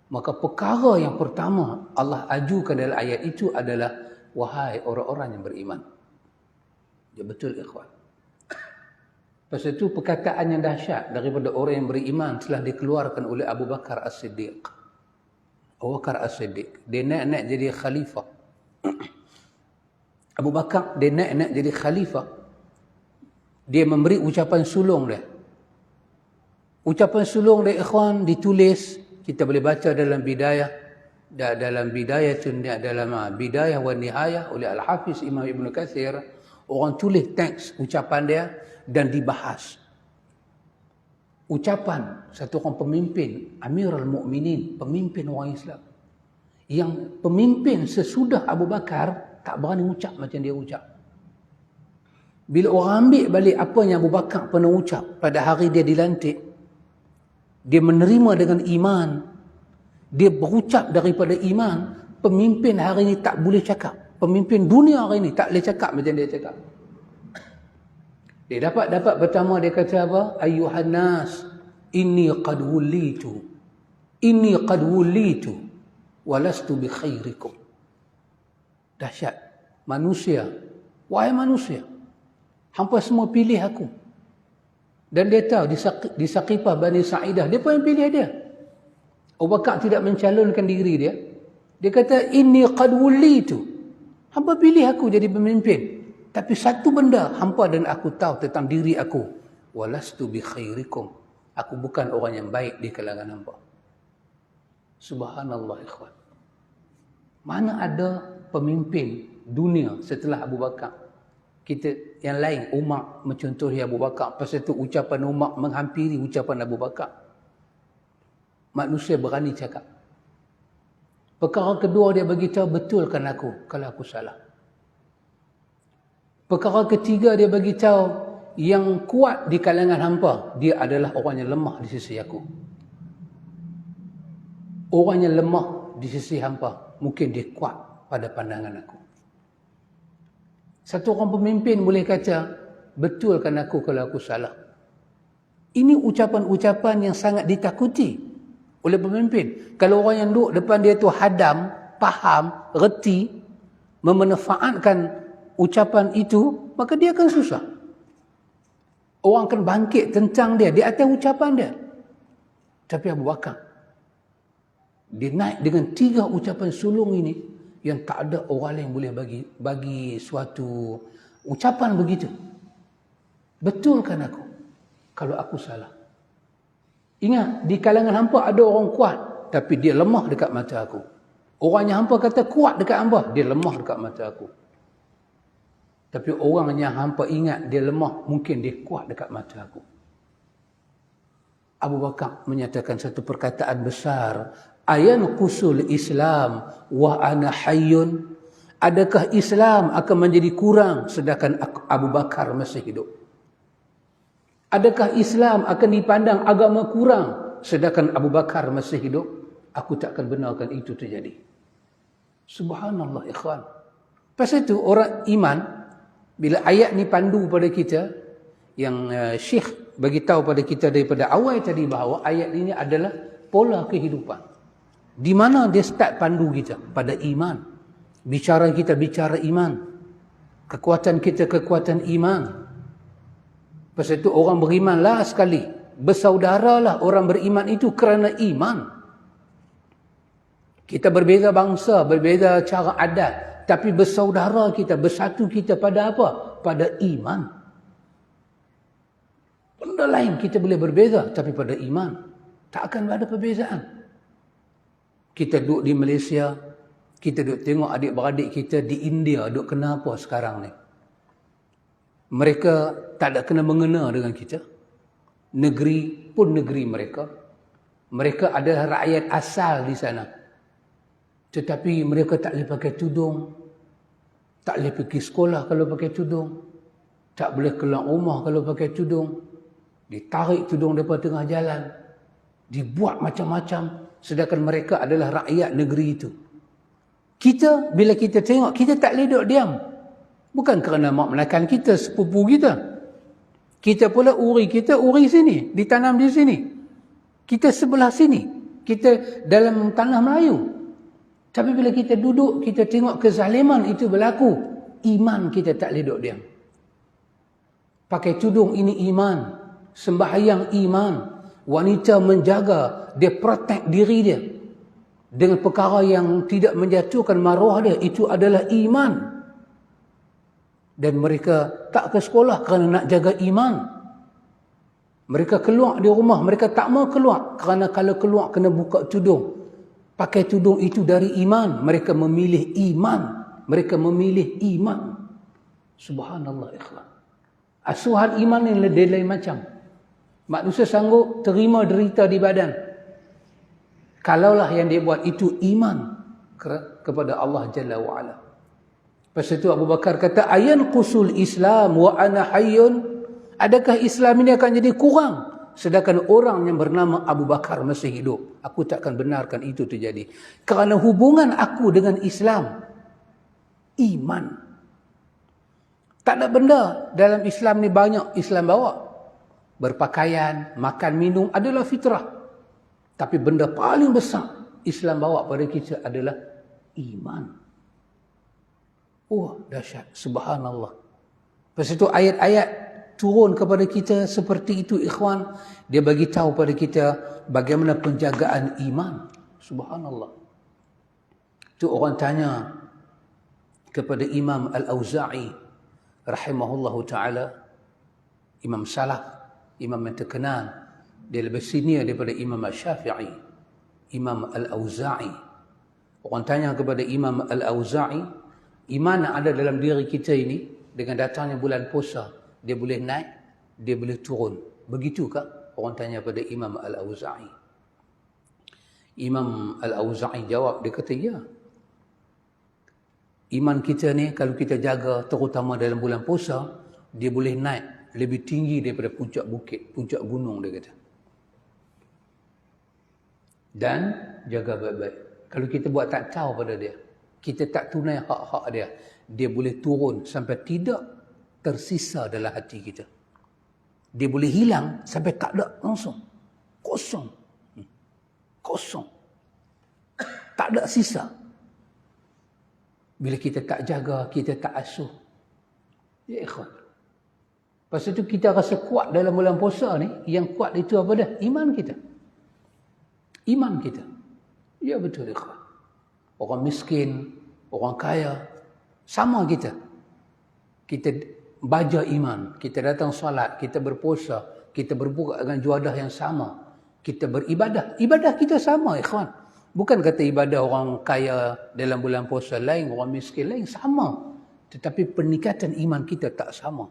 Maka perkara yang pertama Allah ajukan dalam ayat itu adalah, wahai orang-orang yang beriman. Ya betul ikhwan. Pasal itu perkataan yang dahsyat daripada orang yang beriman telah dikeluarkan oleh Abu Bakar As-Siddiq. Abu Bakar As-Siddiq, dia naik jadi khalifah. Abu Bakar, dia naik jadi khalifah. Dia memberi ucapan sulung dia. Ucapan sulung dia ikhwan ditulis, kita boleh baca dalam bidayah, dalam bidayah wa nihayah oleh Al-Hafiz Imam Ibn Katsir. Orang tulis teks ucapan dia dan dibahas. Ucapan satu orang pemimpin, Amirul Mukminin, pemimpin orang Islam. Yang pemimpin sesudah Abu Bakar tak berani ucap macam dia ucap. Bila orang ambil balik apa yang Abu Bakar pernah ucap pada hari dia dilantik, dia menerima dengan iman, dia berucap daripada iman, pemimpin hari ini tak boleh cakap. Pemimpin dunia hari ini tak boleh cakap macam dia cakap. Dia dapat pertama dia kata apa? Ayyuhan nas, inni qad wulitu walastu bi khairikum. Dahsyat. Manusia, wahai manusia, hampa semua pilih aku. Dan dia tahu di Saqifah Bani Sa'idah, dia pun yang pilih dia. Abu Bakar tidak mencalonkan diri dia. Dia kata, inni qad wulitu. Hampa pilih aku jadi pemimpin. Tapi satu benda hampa dan aku tahu tentang diri aku. Walastu bi khairikum. Aku bukan orang yang baik di kalangan hampa. Subhanallah ikhwan. Mana ada pemimpin dunia setelah Abu Bakar? Kita yang lain, Umar mencontohi Abu Bakar. Pasal itu ucapan Umar menghampiri ucapan Abu Bakar. Manusia berani cakap. Perkara kedua dia bagi tahu, betulkan aku kalau aku salah. Perkara ketiga dia bagi tahu, yang kuat di kalangan hampa, dia adalah orang yang lemah di sisi aku. Orang yang lemah di sisi hampa, mungkin dia kuat pada pandangan aku. Satu orang pemimpin boleh kata, betulkan aku kalau aku salah. Ini ucapan-ucapan yang sangat ditakuti oleh pemimpin. Kalau orang yang duduk depan dia tu hadam, faham, reti, memanfaatkan ucapan itu, maka dia akan susah. Orang akan bangkit tentang dia di atas ucapan dia. Tapi Abu Bakar, dia naik dengan 3 ucapan sulung ini yang tak ada orang lain boleh bagi suatu ucapan begitu. Betulkan aku kalau aku salah. Ingat, di kalangan hampa ada orang kuat, tapi dia lemah dekat mata aku. Orang yang hampa kata kuat dekat hampa, dia lemah dekat mata aku. Tapi orang yang hampa ingat dia lemah, mungkin dia kuat dekat mata aku. Abu Bakar menyatakan satu perkataan besar. Ayanqusul Islam wa ana hayyun. Adakah Islam akan menjadi kurang sedangkan Abu Bakar masih hidup? Adakah Islam akan dipandang agama kurang sedangkan Abu Bakar masih hidup? Aku takkan benarkan itu terjadi. Subhanallah ikhwan. Pasal itu orang iman, bila ayat ni pandu pada kita, yang Syekh bagi tahu pada kita daripada awal tadi bahawa ayat ini adalah pola kehidupan. Di mana dia start pandu kita? Pada iman. Bicara kita bicara iman. Kekuatan kita kekuatan iman. Pasal itu orang berimanlah sekali. Bersaudaralah orang beriman itu kerana iman. Kita berbeza bangsa, berbeza cara adat. Tapi bersaudara kita, bersatu kita pada apa? Pada iman. Benda lain kita boleh berbeza, tapi pada iman tak akan ada perbezaan. Kita duduk di Malaysia, kita duduk tengok adik-beradik kita di India duduk kenapa sekarang ni. Mereka tak ada kena mengena dengan kita. Negeri pun negeri mereka. Mereka adalah rakyat asal di sana. Tetapi mereka tak boleh pakai tudung. Tak boleh pergi sekolah kalau pakai tudung. Tak boleh keluar rumah kalau pakai tudung. Ditarik tudung daripada tengah jalan. Dibuat macam-macam. Sedangkan mereka adalah rakyat negeri itu. Kita, bila kita tengok, kita tak boleh duduk diam. Bukan kerana mak menakan kita, sepupu kita. Kita pula uri kita, uri sini. Ditanam di sini. Kita sebelah sini. Kita dalam tanah Melayu. Tapi bila kita duduk, kita tengok kezaliman itu berlaku. Iman kita tak boleh duduk diam. Pakai tudung ini iman. Sembahyang iman. Wanita menjaga, dia protect diri dia. Dengan perkara yang tidak menjatuhkan maruah dia. Itu adalah iman. Dan mereka tak ke sekolah kerana nak jaga iman. Mereka keluar di rumah, mereka tak mau keluar. Kerana kalau keluar kena buka tudung. Pakai tudung itu dari iman. Mereka memilih iman. Mereka memilih iman. Subhanallah ikhwan. Asuhan iman ni dia lain macam. Manusia sanggup terima derita di badan. Kalaulah yang dia buat itu iman kepada Allah Jalla wa'ala. Pasal itu Abu Bakar kata, ayanqusul Islam wa ana hayyun. Adakah Islam ini akan jadi kurang sedangkan orang yang bernama Abu Bakar masih hidup? Aku takkan benarkan itu terjadi. Kerana hubungan aku dengan Islam, iman. Tak ada benda dalam Islam ni banyak Islam bawa. Berpakaian, makan, minum adalah fitrah. Tapi benda paling besar Islam bawa pada kita adalah iman. Oh, dahsyat. Subhanallah. Lepas itu ayat-ayat turun kepada kita seperti itu ikhwan. Dia bagi tahu pada kita bagaimana penjagaan iman. Subhanallah. Tu orang tanya kepada Imam Al-Auza'i rahimahullahu ta'ala, Imam Salaf, imam yang terkenal, dia lebih senior daripada Imam Al-Syafi'i, Imam Al-Auza'i. Orang tanya kepada Imam Al-Auza'i, iman yang ada dalam diri kita ini, dengan datangnya bulan puasa, dia boleh naik, dia boleh turun. Begitukah? Orang tanya pada Imam Al-Auza'i. Imam Al-Auza'i jawab, dia kata, ya. Iman kita ni kalau kita jaga, terutama dalam bulan puasa, dia boleh naik lebih tinggi daripada puncak bukit, puncak gunung, dia kata. Dan jaga baik-baik. Kalau kita buat tak tahu pada dia, kita tak tunai hak-hak dia, dia boleh turun sampai tidak tersisa dalam hati kita. Dia boleh hilang sampai tak ada langsung. Kosong. Kosong. Tak ada sisa. Bila kita tak jaga, kita tak asuh. Ya ikhwan. Lepas itu kita rasa kuat dalam bulan puasa ni, yang kuat itu apa dah? Iman kita. Iman kita. Ya betul ikhwan. Orang miskin, orang kaya, sama kita. Kita baja iman, kita datang solat, kita berpuasa, kita berbuka dengan juadah yang sama. Kita beribadah. Ibadah kita sama ikhwan. Bukan kata ibadah orang kaya dalam bulan puasa lain, orang miskin lain, sama. Tetapi peningkatan iman kita tak sama.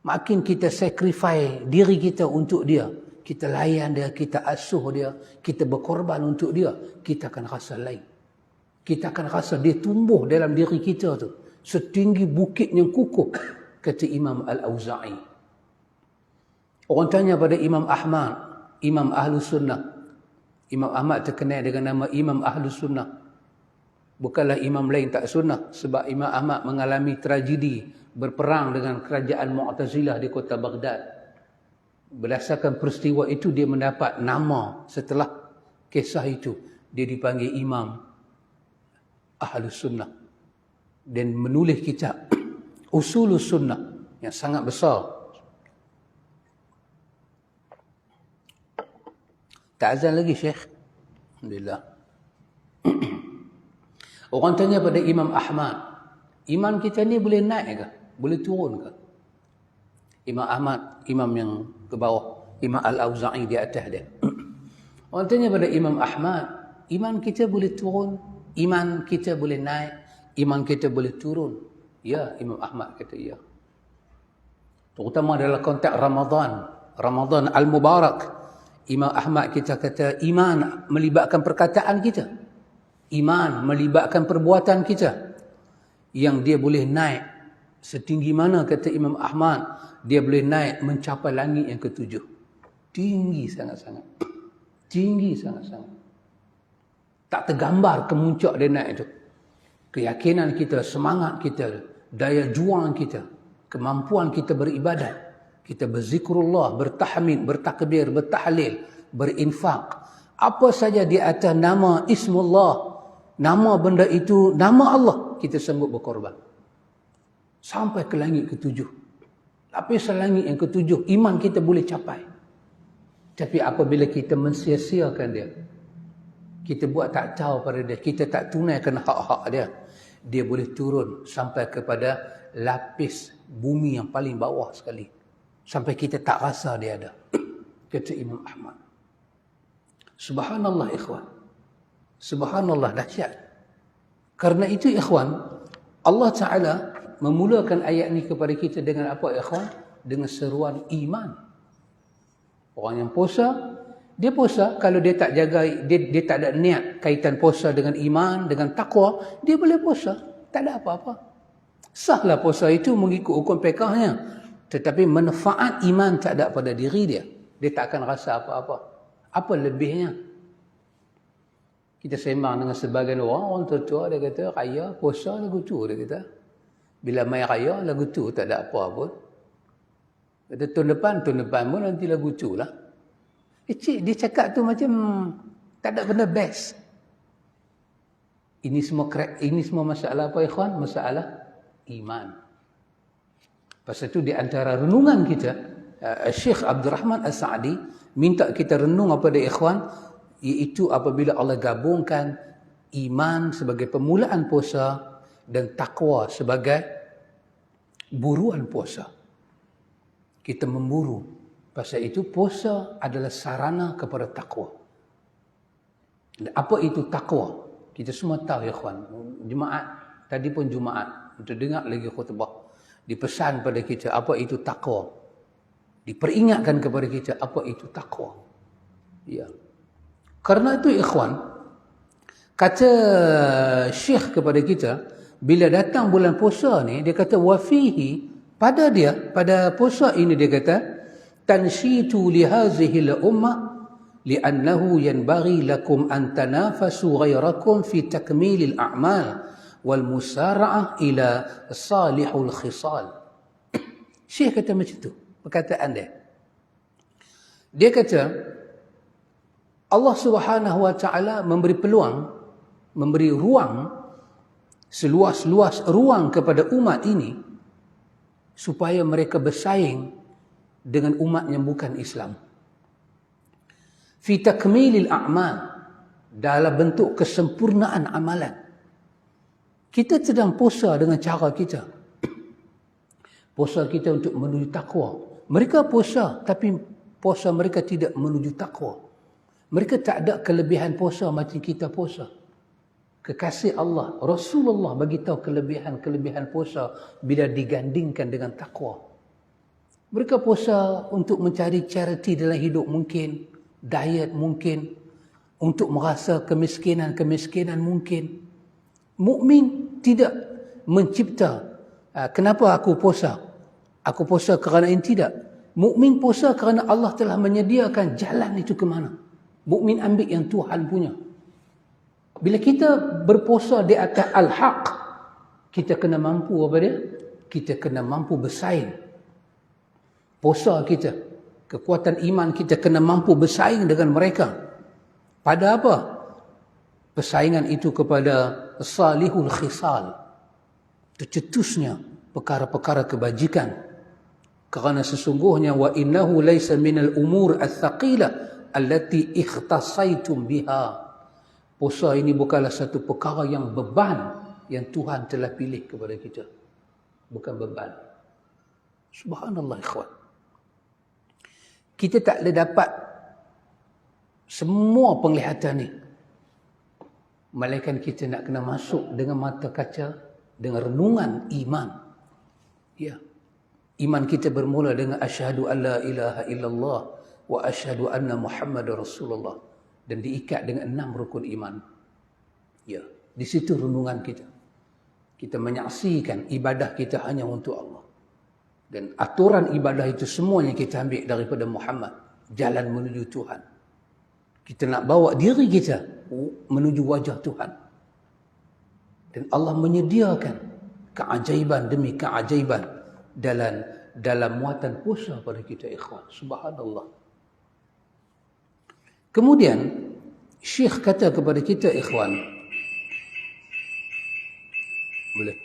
Makin kita sacrifice diri kita untuk dia, kita layan dia, kita asuh dia, kita berkorban untuk dia, kita akan rasa lain. Kita akan rasa dia tumbuh dalam diri kita tu setinggi bukit yang kukuh, kata Imam Al-Auza'i. Orang tanya pada Imam Ahmad, Imam Ahlus Sunnah. Imam Ahmad terkenal dengan nama Imam Ahlus Sunnah. Bukanlah imam lain tak sunnah, sebab Imam Ahmad mengalami tragedi berperang dengan kerajaan Mu'tazilah di kota Baghdad. Berdasarkan peristiwa itu, dia mendapat nama setelah kisah itu. Dia dipanggil Imam Ahlus Sunnah. Dan menulis kitab Usulus Sunnah yang sangat besar. Tak azan lagi Syekh. Alhamdulillah. Orang tanya pada Imam Ahmad, iman kita ni boleh naik ke? Boleh turun ke? Imam Ahmad, imam yang ke bawah, Imam Al-Auza'i di atas dia. Orang tanya pada Imam Ahmad, iman kita boleh turun, iman kita boleh naik, iman kita boleh turun. Ya, Imam Ahmad kata ya. Terutama dalam konteks Ramadan, Ramadan Al-Mubarak. Imam Ahmad kita kata iman melibatkan perkataan kita. Iman melibatkan perbuatan kita. Yang dia boleh naik setinggi mana, kata Imam Ahmad, dia boleh naik mencapai langit yang ketujuh. Tinggi sangat-sangat. Tinggi sangat-sangat. Tak tergambar kemuncak dia naik itu. Keyakinan kita, semangat kita, daya juang kita, kemampuan kita beribadat. Kita berzikrullah, bertahmid, bertakbir, bertahlil, berinfak. Apa saja di atas nama Ismullah, nama benda itu, nama Allah, kita sanggup berkorban. Sampai ke langit ketujuh. Lapisan langit yang ketujuh, iman kita boleh capai. Tapi apabila kita mensia-siakan dia, kita buat tak tahu pada dia, kita tak tunaikan hak-hak dia, dia boleh turun sampai kepada lapis bumi yang paling bawah sekali. Sampai kita tak rasa dia ada. Kata Imam Ahmad. Subhanallah ikhwan. Subhanallah, dahsyat. Karena itu ikhwan, Allah Ta'ala memulakan ayat ni kepada kita dengan apa ikhwan? Dengan seruan iman. Orang yang puasa, dia puasa, kalau dia tak jaga, dia tak ada niat kaitan puasa dengan iman, dengan takwa, dia boleh puasa. Tak ada apa-apa. Sahlah puasa itu mengikut hukum fiqhnya. Tetapi manfaat iman tak ada pada diri dia. Dia tak akan rasa apa-apa. Apa lebihnya? Kita sembang dengan sebagian orang tua dia kata, raya, puasa lagu tu, dia kata. Bila main raya, lagu tu tak ada apa pun. Kata tahun depan pun nanti lagu tu lah. Cik, dia cakap tu macam tak ada benda best. Ini semua masalah apa ikhwan? Masalah iman. Pasal itu di antara renungan kita, Syekh Abdul Rahman As-Sa'di minta kita renung kepada ikhwan, iaitu apabila Allah gabungkan Iman sebagai permulaan puasa dan takwa sebagai buruan puasa. Kita memburu. Pasal itu puasa adalah sarana kepada takwa. Dan apa itu takwa? Kita semua tahu ya kawan. Jumaat, tadi pun Jumaat. Kita dengar lagi khutbah. Dipesan pada kita apa itu takwa. Diperingatkan kepada kita apa itu takwa. Ya. Karena itu ikhwan, kata Syekh kepada kita, bila datang bulan puasa ni, dia kata wafihi, pada puasa ini dia kata, tanshitu li hazihi al-ummah li'annahu yanbaghi lakum an tanafasu ghairakum fi takmil al-a'mal wal musara'ah ila salihul khisal. Syekh kata macam tu, perkataan dia. Dia kata Allah Subhanahu wa taala memberi peluang, memberi ruang, seluas-luas ruang kepada umat ini supaya mereka bersaing dengan umat yang bukan Islam. Fi takmilil a'mal, dalam bentuk kesempurnaan amalan. Kita sedang puasa dengan cara kita. Puasa kita untuk menuju takwa. Mereka puasa, tapi puasa mereka tidak menuju takwa. Mereka tak ada kelebihan puasa macam kita puasa. Kekasih Allah, Rasulullah bagi tahu kelebihan-kelebihan puasa bila digandingkan dengan takwa. Mereka puasa untuk mencari charity dalam hidup mungkin, diet mungkin, untuk merasa kemiskinan mungkin. Mukmin tidak mencipta, kenapa aku puasa? Aku puasa kerana ini, tidak. Mukmin puasa kerana Allah telah menyediakan jalan itu ke mana. Mukmin ambil yang Tuhan punya. Bila kita berpuasa di atas al-haq, kita kena mampu apa dia? Kita kena mampu bersaing. Puasa kita, kekuatan iman kita kena mampu bersaing dengan mereka. Pada apa? Persaingan itu kepada salihul khisal. Tercetusnya perkara-perkara kebajikan. Kerana sesungguhnya wa innahu laysa minal umur al-thaqilah allati ikhtasaitum biha. Puasa ini bukanlah satu perkara yang beban yang Tuhan telah pilih kepada kita. Bukan beban. Subhanallah ikhwan. Kita tak boleh dapat semua penglihatan ni. Melainkan kita nak kena masuk dengan mata kaca, dengan renungan iman. Ya. Iman kita bermula dengan asyhadu an la ilaha illallah wa asyhadu anna Muhammadar Rasulullah, dan diikat dengan 6 rukun iman. Ya, di situ renungan kita. Kita menyaksikan ibadah kita hanya untuk Allah. Dan aturan ibadah itu semuanya kita ambil daripada Muhammad, jalan menuju Tuhan. Kita nak bawa diri kita menuju wajah Tuhan. Dan Allah menyediakan keajaiban demi keajaiban dalam muatan puasa pada kita ikhwan. Subhanallah. Kemudian Syekh kata kepada kita ikhwan, boleh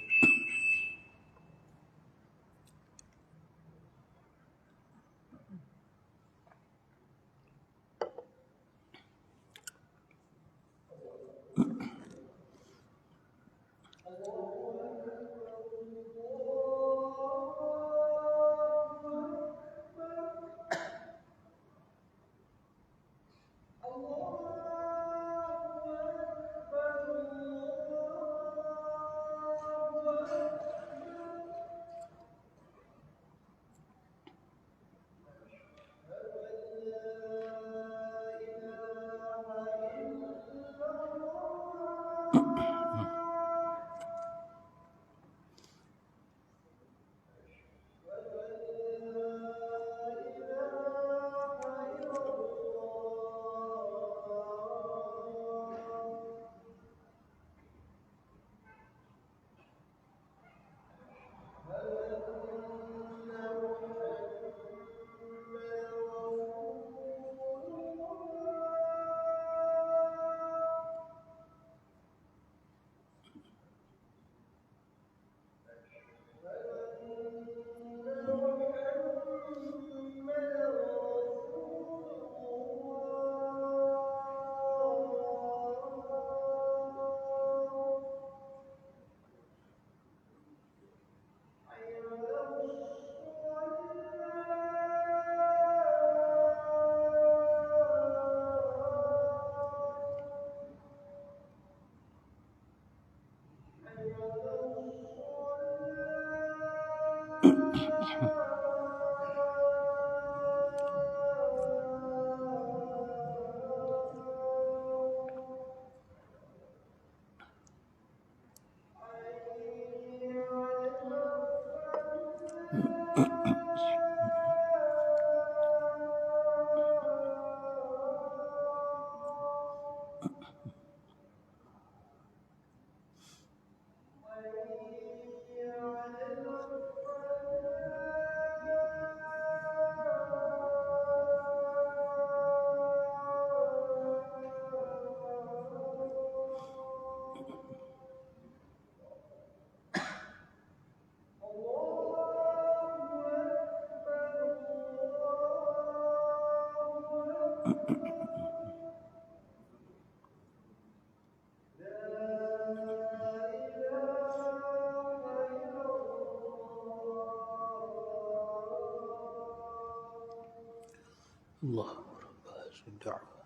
Allah Rabbah Da'wah.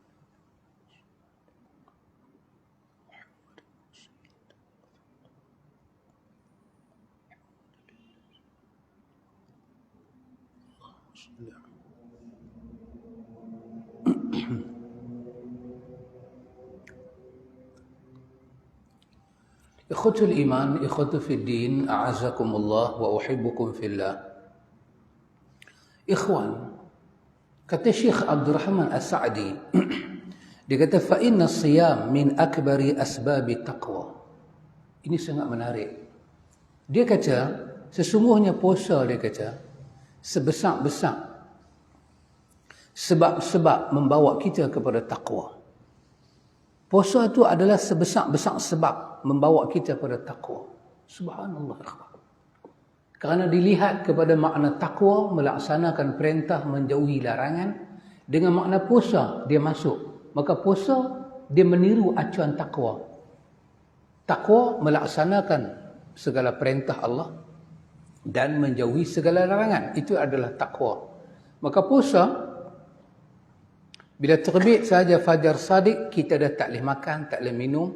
Ikhwatul iman, ikhwatu fid din, a'azakumullah wa uhibbukum fillah. Ikhwan, kata Syekh Abdul Rahman As-Sa'di, dia kata fa inna siyam min akbari asbabi taqwa. Ini sangat menarik. Dia kata sesungguhnya puasa, dia kata sebesar-besar sebab-sebab membawa kita kepada takwa. Puasa itu adalah sebesar-besar sebab membawa kita kepada takwa. Subhanallah. Kerana dilihat kepada makna takwa, melaksanakan perintah, menjauhi larangan, dengan makna puasa dia masuk. Maka puasa dia meniru acuan takwa. Takwa melaksanakan segala perintah Allah dan menjauhi segala larangan. Itu adalah takwa. Maka puasa, bila terbit saja fajar sadiq, kita dah tak boleh makan, tak boleh minum.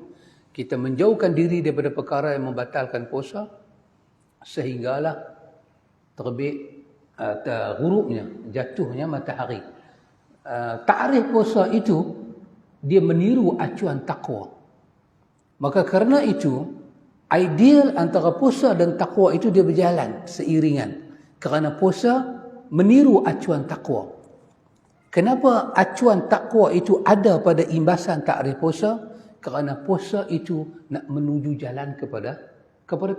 Kita menjauhkan diri daripada perkara yang membatalkan puasa, sehinggalah terbit ghurubnya, jatuhnya matahari. Takrif puasa itu, dia meniru acuan takwa. Maka kerana itu, ideal antara puasa dan takwa itu dia berjalan seiringan. Kerana puasa meniru acuan takwa. Kenapa acuan takwa itu ada pada imbasan takrif puasa? Kerana puasa itu nak menuju jalan kepada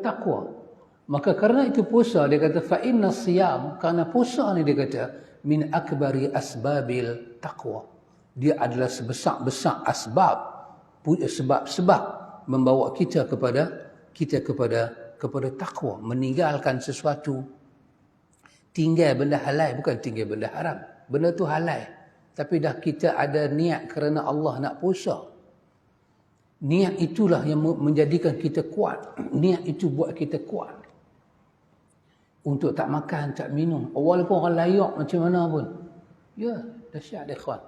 takwa. Maka kerana itu puasa, dia kata fa inna siyam, kerana puasa ni dia kata min akbari asbabil taqwa. Dia adalah sebesar-besar sebab membawa kita kepada takwa, meninggalkan sesuatu, tinggal benda halal, bukan tinggal benda haram. Benda tu halal, tapi dah kita ada niat kerana Allah nak puasa. Niat itulah yang menjadikan kita kuat. Niat itu buat kita kuat untuk tak makan, tak minum. Walaupun orang layak macam mana pun. Ya, dahsyat ikhwan.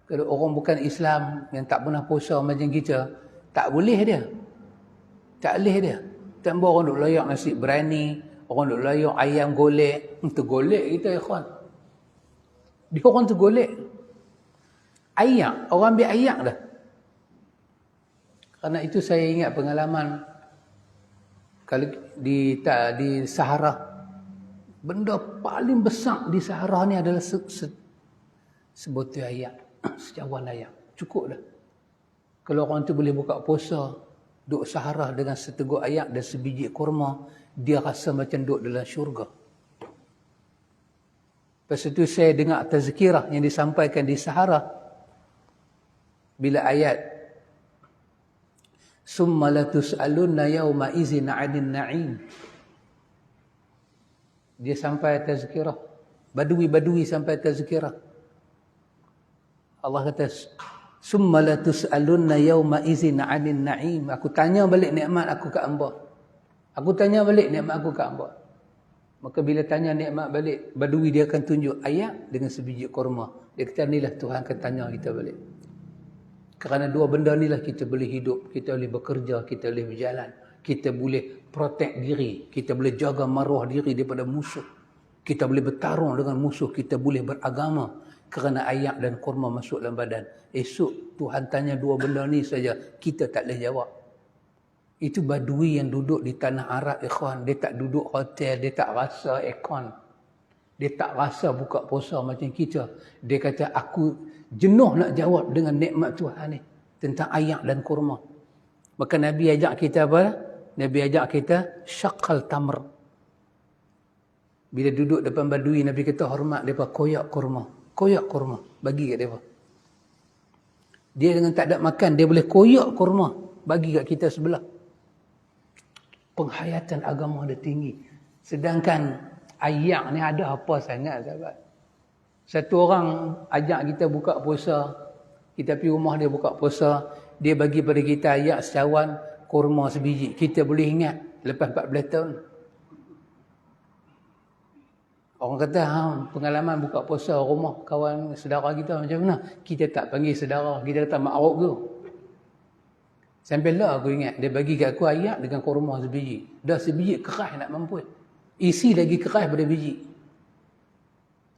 Kalau orang bukan Islam yang tak pernah puasa macam kita, tak boleh dia. Tak boleh dia. Tambah orang duk layak nasi berani, orang duk layak ayam golek. Tergolek kita ikhwan. Dia orang tergolek. Ayak, orang ambil ayak dah. Kerana itu saya ingat pengalaman kalau di Sahara, benda paling besar di Sahara ni adalah sebutir ayak, secawan ayak. Cukup dah. Kalau orang tu boleh buka puasa, duduk Sahara dengan seteguk ayak dan sebiji kurma, dia rasa macam duduk dalam syurga. Lepas itu saya dengar tazkirah yang disampaikan di Sahara. Bila ayat summa latus'alunna yawma izin 'anil na'im. Dia sampai tazkirah. Badui sampai tazkirah. Allah kata summa latus'alunna yawma izin 'anil na'im. Aku tanya balik nikmat aku ke hamba. Aku tanya balik nikmat aku ke hamba. Maka bila tanya nikmat balik, badui dia akan tunjuk ayat dengan sebiji kurma. Dia kata inilah Tuhan akan tanya kita balik. Kerana dua benda inilah kita boleh hidup, kita boleh bekerja, kita boleh berjalan. kita boleh protect diri, kita boleh jaga maruah diri daripada musuh, kita boleh bertarung dengan musuh, kita boleh beragama kerana ayak dan kurma masuk dalam badan. Esok Tuhan tanya dua benda ni saja, kita tak boleh jawab. Itu badui yang duduk di tanah Arab, ikhwan. Dia tak duduk hotel, dia tak rasa aircon, dia tak rasa buka puasa macam kita. Dia kata, aku jenuh nak jawab dengan nikmat Tuhan ni tentang ayak dan kurma. Maka Nabi ajak kita apa? Nabi ajak kita syaqal tamr. Bila duduk depan badui, Nabi kata hormat mereka, koyak kurma. Koyak kurma, bagi kat mereka. Dia dengan tak ada makan, dia boleh koyak kurma, bagi kat kita sebelah. Penghayatan agama dia tinggi. Sedangkan ayak ni ada apa sangat, sahabat? Satu orang ajak kita buka puasa, kita pergi rumah dia buka puasa, dia bagi pada kita ayak secawan, kurma sebiji. Kita boleh ingat lepas 14 tahun. Orang kata, pengalaman buka puasa rumah kawan saudara kita macam mana? Kita tak panggil saudara, kita kata makruf tu. Sampai lah aku ingat, dia bagi kat aku ayak dengan kurma sebiji. Dah sebiji keras nak mampu. Isi lagi keras pada biji.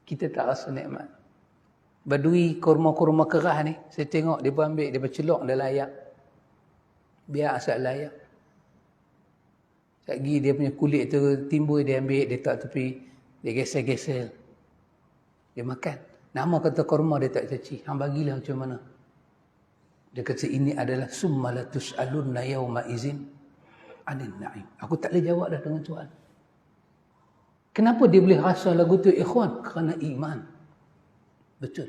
Kita tak rasa nikmat. Badui kurma-kurma keras ni, saya tengok dia pun ambil, dia bercelok dalam ayak. Biar asal ayak. Lagi dia punya kulit tu timbul, dia ambil, dia tak tepi. Dia gesel-gesel. Dia makan. Nama kata kurma dia tak caci. Hang bagilah macam mana. Dia kata ini adalah summa la tus'alunna yawma izin anin na'im. Aku tak boleh jawab dah dengan Tuhan. Kenapa dia boleh rasa lagu tu, ikhwan? Kerana iman. Betul.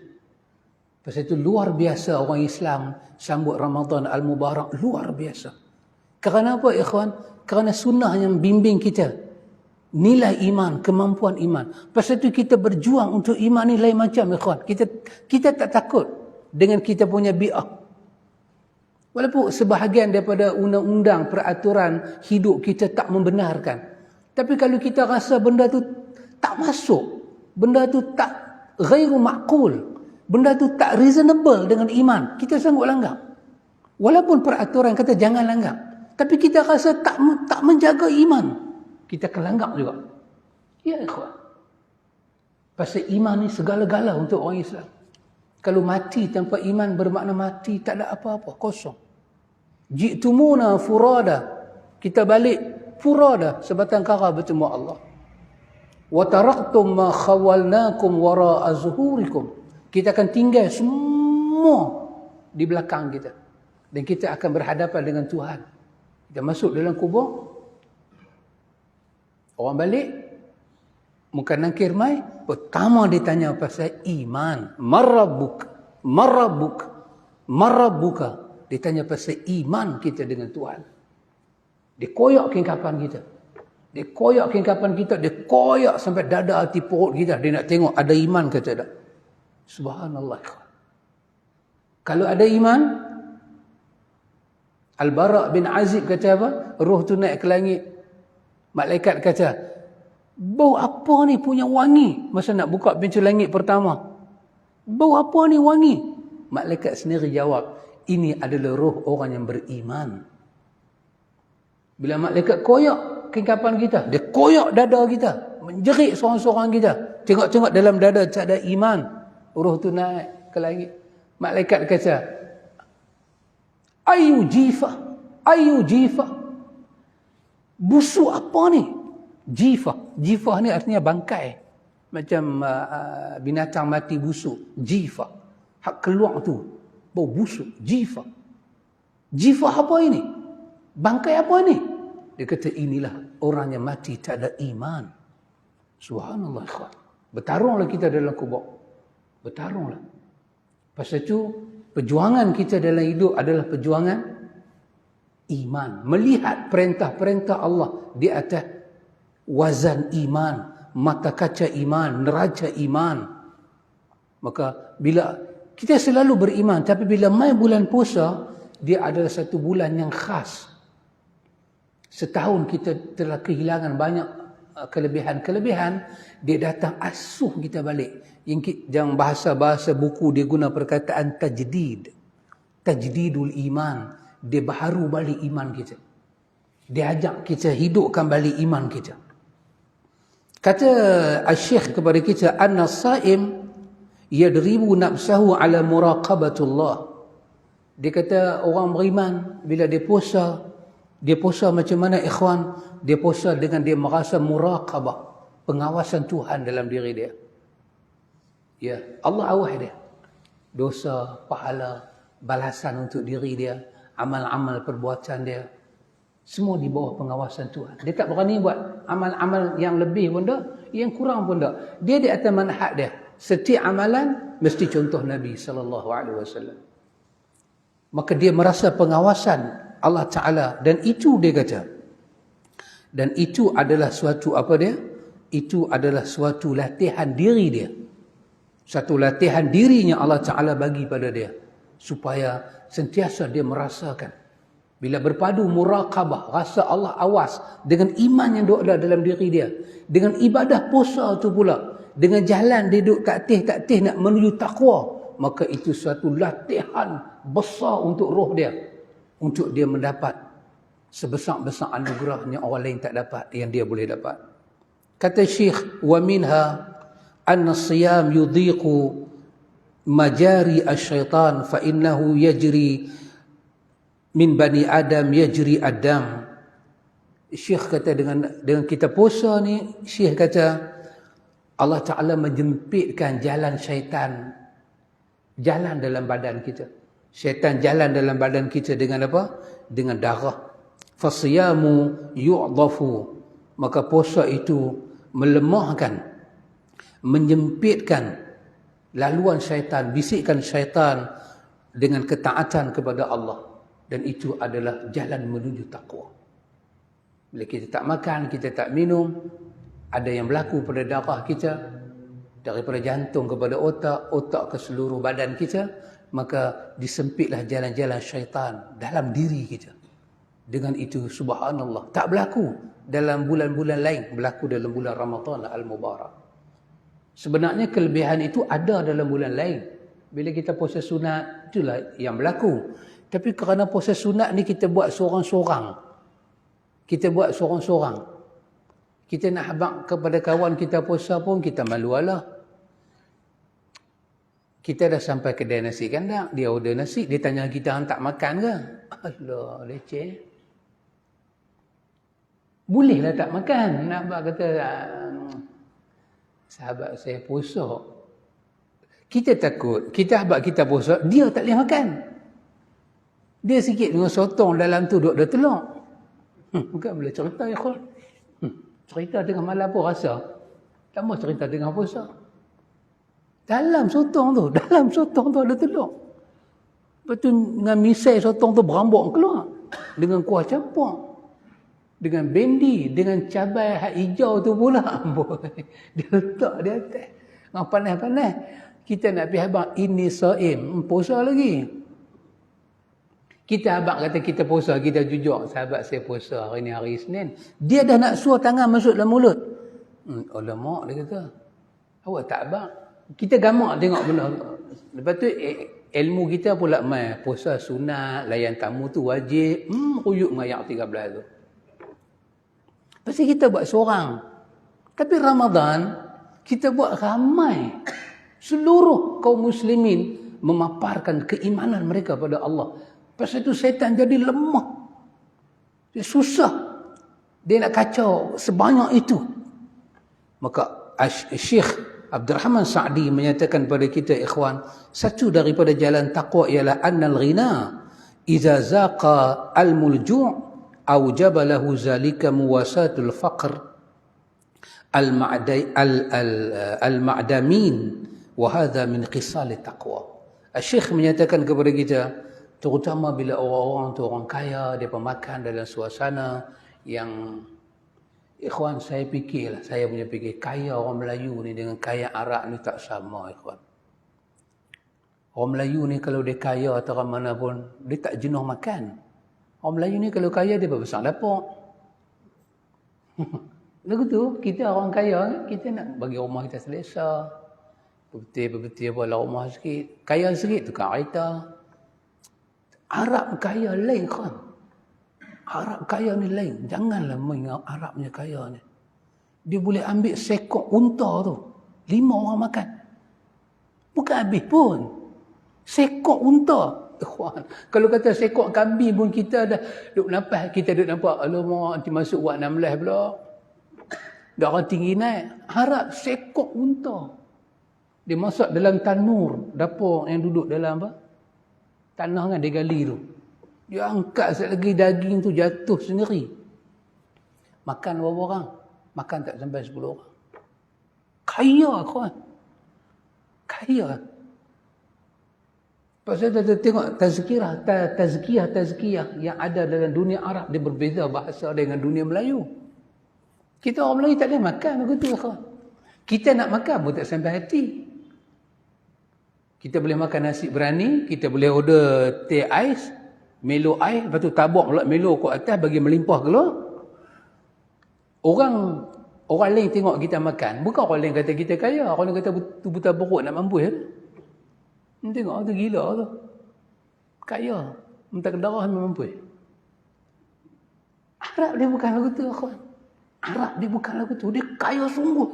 Pasal itu luar biasa orang Islam sambut Ramadan Al-Mubarak. Luar biasa. Kerana apa, ikhwan? Kerana sunnah yang bimbing kita. Nilai iman, kemampuan iman. Pasal itu kita berjuang untuk iman ni lain macam, ikhwan. Kita tak takut dengan kita punya bi'ah. Walaupun sebahagian daripada undang-undang peraturan hidup kita tak membenarkan. Tapi kalau kita rasa benda tu tak masuk, benda tu tak ghairu ma'qul, benda tu tak reasonable dengan iman, kita sanggup langgar. Walaupun peraturan kata jangan langgar, tapi kita rasa tak menjaga iman, kita akan langgar juga. Ya ikhwan. Pasal iman ni segala-gala untuk orang Islam. Kalau mati tanpa iman bermakna mati tak ada apa-apa, kosong. Ji'tumuna furada. Kita balik furada, sebatang kara bertemu Allah. Wa taraktum ma khawalnakum wara'a zuhurikum. Kita akan tinggal semua di belakang kita. Dan kita akan berhadapan dengan Tuhan. Kita masuk dalam kubur. Orang balik, muka nangkir mai, pertama ditanya pasal iman. Marabbuka. Ditanya pasal iman kita dengan Tuhan. Dia koyak kengkapan kita. Dia koyak sampai dada hati perut kita. Dia nak tengok ada iman ke tak. Subhanallah. Kalau ada iman, Al-Bara' bin Azib kata apa? Roh tu naik ke langit. Malaikat kata, bau apa ni punya wangi? Masa nak buka pintu langit pertama. Bau apa ni wangi? Malaikat sendiri jawab, ini adalah roh orang yang beriman. Bila malaikat koyak kengkapan kita, dia koyak dada kita, menjerit seorang-seorang kita. Tengok-tengok dalam dada tak ada iman. Roh tu naik ke langit. Malaikat kata, ayu jifa. Busuk apa ni? Jifah ni artinya bangkai. Macam binatang mati busuk. Jifah. Hak keluar tu. Bau busuk. Jifah. Jifah apa ini? Bangkai apa ni? Dia kata inilah orang yang mati tak ada iman. Subhanallah. Bertarunglah kita dalam kubur. Bertarunglah. Pasal itu perjuangan kita dalam hidup adalah perjuangan iman. Melihat perintah-perintah Allah di atas wazan iman, mata kaca iman, neraca iman. Maka bila kita selalu beriman, tapi bila mai bulan puasa, dia adalah satu bulan yang khas. Setahun kita telah kehilangan banyak kelebihan-kelebihan, dia datang asuh kita balik. Yang bahasa-bahasa buku dia guna perkataan tajdid. Tajdidul iman. Dia baharu balik iman kita. Dia ajak kita hidupkan balik iman kita. Kata Asy-Syaikh kepada kita, anna saim yadribu nafsahu ala muraqabatullah. Dia kata orang beriman bila dia puasa macam mana ikhwan? Dia puasa dengan dia merasa muraqabah, pengawasan Tuhan dalam diri dia. Ya, Allah awas dia. Dosa, pahala, balasan untuk diri dia, amal-amal perbuatan dia, semua di bawah pengawasan Tuhan. Dia tak berani buat amal-amal yang lebih pun tak, yang kurang pun tak. Dia di atas manhaj dia. Setiap amalan mesti contoh Nabi SAW. Maka dia merasa pengawasan Allah Ta'ala. Dan itu dia kata. Dan itu adalah suatu apa dia? Itu adalah suatu latihan diri dia. Satu latihan dirinya Allah Ta'ala bagi pada dia. Supaya sentiasa dia merasakan. Bila berpadu muraqabah, rasa Allah awas dengan iman yang ada dalam diri dia. Dengan ibadah puasa tu pula. Dengan jalan dia duduk taktis nak menuju takwa. Maka itu suatu latihan besar untuk roh dia. Untuk dia mendapat sebesar-besar anugerah yang orang lain tak dapat, yang dia boleh dapat. Kata Syekh, wa minha anna siyam yudhiqu majari asyaitan fa innahu yajri min bani Adam yajri Adam. Syekh kata dengan kita puasa ni, Syekh kata Allah Ta'ala menjempitkan jalan syaitan, jalan dalam badan kita. Syaitan jalan dalam badan kita dengan apa? Dengan darah. Fasiyamu yu'dafu. Maka puasa itu melemahkan, menyempitkan laluan syaitan, bisikan syaitan dengan ketaatan kepada Allah. Dan itu adalah jalan menuju takwa. Bila kita tak makan, kita tak minum, ada yang berlaku pada darah kita, daripada jantung kepada otak, otak ke seluruh badan kita, maka disempitlah jalan-jalan syaitan dalam diri kita. Dengan itu, subhanallah, tak berlaku dalam bulan-bulan lain, berlaku dalam bulan Ramadan Al-Mubarak. Sebenarnya kelebihan itu ada dalam bulan lain. Bila kita puasa sunat, itulah yang berlaku. Tapi kerana puasa sunat ni kita buat seorang-seorang. Kita buat seorang-seorang. Kita nak habaq kepada kawan kita puasa pun kita malu alah. Kita dah sampai kedai nasi kandang, dia order nasi, dia tanya kita hang tak makan ke? Alah, leceh. Bolehlah tak makan. Nak habaq kata sahabat saya puasa. Kita takut, kita habaq kita puasa, dia tak boleh makan. Dia sikit dengan sotong dalam tu duduk dah telur. Bukan boleh cerita ya khul. Cerita tengah malam pun rasa. Tak mahu cerita tengah puasa. Dalam sotong tu ada telur. Lepas tu dengan misai sotong tu berambuk keluar. Dengan kuah campur. Dengan bendi, dengan cabai hijau tu pula. Dia letak di atas. Dengan panas-panas. Kita nak pergi habang, ini saim. Puasa lagi. Kita abang kata kita puasa, kita jujur. Sahabat saya puasa hari ni hari Isnin. Dia dah nak suar tangan masuk dalam mulut. Alamak, dia kata. Awak tak abang. Kita gamak tengok benda. Lepas tu ilmu kita pula mai. Puasa sunat, layan tamu tu wajib. Ruyuk dengan ayat 13 tu. Pasti kita buat seorang. Tapi Ramadan, kita buat ramai. Seluruh kaum muslimin memaparkan keimanan mereka pada Allah. Pasal itu syaitan jadi lemah. Dia susah. Dia nak kacau sebanyak itu. Maka Syekh Abdul Rahman Sa'di menyatakan kepada kita ikhwan, satu daripada jalan taqwa ialah annal ghina iza zaqa al-mulju' awjaba lahu zalika muwasatul faqr al-ma'damin wa hadha min khisal taqwa. Syekh menyatakan kepada kita, terutama bila orang-orang tu orang kaya, dia pemakan dalam suasana yang ikhwan saya fikirlah, saya punya fikir, kaya orang Melayu ni dengan kaya Arab ni tak sama ikhwan. Orang Melayu ni kalau dia kaya atau mana pun, dia tak jenuh makan. Orang Melayu ni kalau kaya dia berbesar dapur. Lagu tu, kita orang kaya, kita nak bagi rumah kita selesa. Betul-betul apa lah rumah sikit. Kaya sikit tukar kereta. Arab kaya lain kan. Arab kaya ni lain. Janganlah main Arab punya kaya ni. Dia boleh ambil sekok unta tu. 5 orang makan. Bukan habis pun. Sekok unta. Ikhwan. Kalau kata sekok kambing pun kita dah duk nampak. Kita duk nampak. Alamak, nanti masuk buat 16 pula. Darah tinggi naik. Harap sekok unta. Dia masak dalam tanur. Dapur yang duduk dalam apa? Tanah kan dia gali tu. Dia angkat sekali lagi daging tu jatuh sendiri. Makan berapa orang? Makan tak sampai 10 orang. Kaya kawan. Kaya. Pasal kita tengok tazkiyah yang ada dalam dunia Arab. Dia berbeza bahasa dengan dunia Melayu. Kita orang Melayu tak boleh makan begitu kawan. Kita nak makan pun tak sampai hati. Kita boleh makan nasi berani. Kita boleh order teh ais. Melo ais. Lepas tu tabuk pula melo kat atas bagi melimpah keluar. Orang lain tengok kita makan. Bukan orang lain kata kita kaya. Orang lain kata tu buta perut nak mampu. Tengok tu gila tu. Kaya. Minta darah mampu. Arab dia bukan lagu tu. Arab dia bukan lagu tu. Dia kaya sungguh.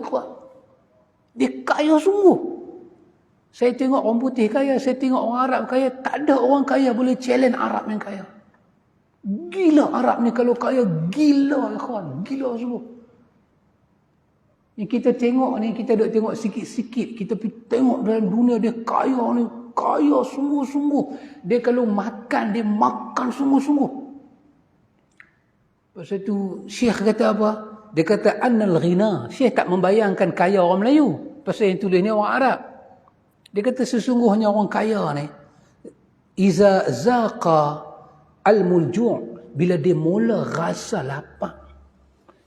Dia kaya sungguh. Saya tengok orang putih kaya. Saya tengok orang Arab kaya. Tak ada orang kaya boleh challenge Arab yang kaya. Gila Arab ni kalau kaya. Gila kawan. Gila sungguh. Yang kita tengok ni, kita duk tengok sikit-sikit. Kita pergi tengok dalam dunia dia kaya ni. Kaya sungguh-sungguh. Dia kalau makan, dia makan sungguh-sungguh. Pasal tu Syekh kata apa? Dia kata annal ghina. Syekh tak membayangkan kaya orang Melayu. Pasal yang tulis ni orang Arab. Dia kata sesungguhnya orang kaya ni. Iza zaqa al-mulju' bila dia mula rasa lapang.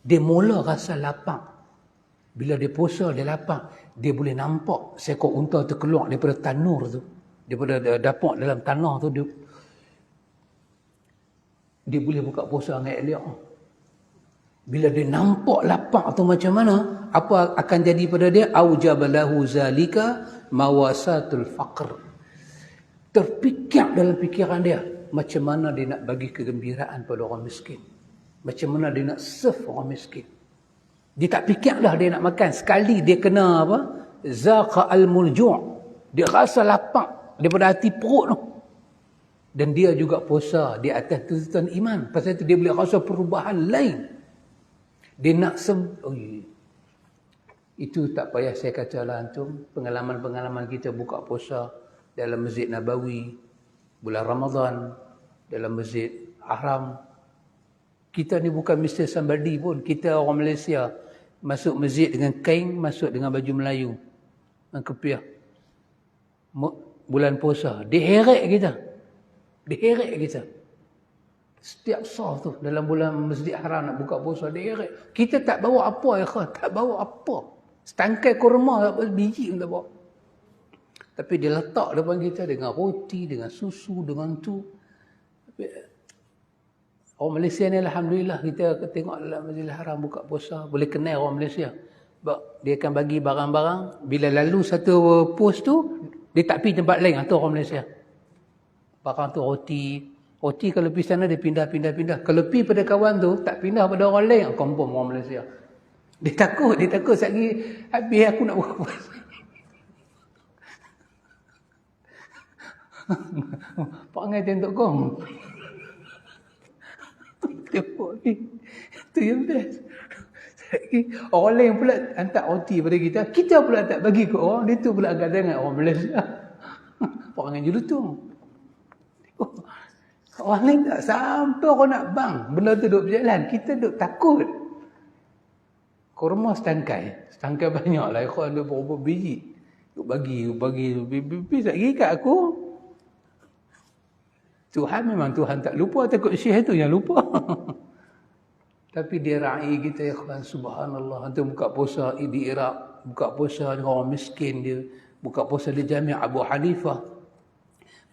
Dia mula rasa lapang. Bila dia puasa, dia lapang. Dia boleh nampak seekor unta tu keluar daripada tanur tu. Daripada dapur dalam tanah tu. Dia boleh buka puasa dengan elok. Bila dia nampak lapang tu macam mana, apa akan jadi pada dia? Aujabalahu zalika mawasatul faqr. Terfikir dalam fikiran dia. Macam mana dia nak bagi kegembiraan pada orang miskin. Macam mana dia nak serve orang miskin. Dia tak fikir dah dia nak makan. Sekali dia kena apa? Zaqa al-mulju'. Dia rasa lapang daripada hati perut tu. Dan dia juga puasa di atas tuntutan iman. Pasal itu dia boleh rasa perubahan lain. Dia nak itu tak payah saya kata lah antum. Pengalaman-pengalaman kita buka puasa dalam Masjid Nabawi, bulan Ramadan, dalam Masjid Haram. Kita ni bukan Mr. Somebody pun. Kita orang Malaysia. Masuk masjid dengan kain, masuk dengan baju Melayu. Dengan kepiah. Bulan puasa. Diheret kita. Diheret kita. Setiap sah tu dalam bulan Masjid Haram nak buka puasa, diheret. Kita tak bawa apa ya khan. Tak bawa apa. Setangkai kurma, biji pun tak bawa. Tapi dia letak depan kita dengan roti, dengan susu, dengan tu. Tapi orang Malaysia ni alhamdulillah kita tengok dalam Masjidil Haram buka puasa boleh kenal orang Malaysia. Sebab dia akan bagi barang-barang bila lalu satu pos tu dia tak pergi tempat lain tu orang Malaysia. Barang tu roti kalau pergi sana dia pindah. Kalau pergi pada kawan tu tak pindah pada orang lain, confirm orang Malaysia. Dia takut sekali habis aku nak buka puasa. Pangai tentuk kong. Tepuk ni. Itu yang best. Orang lain pula hantar roti pada kita. Kita pula tak bagi ke orang. Dia tu pula agak dengan orang Malaysia. Orang yang jelutung. Orang lain tak sampai orang nak bang. Benda tu duduk berjalan. Kita duduk takut. Kurma setangkai. Setangkai banyak lah. Ikhwan ada berapa biji. Duk bagi. Biji lagi kat aku. Tuhan memang Tuhan tak lupa. Takut Syekh tu yang lupa. Tapi dia ra'i kita ya kawan. Subhanallah. Nanti buka puasa di Iraq. Buka puasa dengan orang miskin dia. Buka puasa di Jami' Abu Hanifah.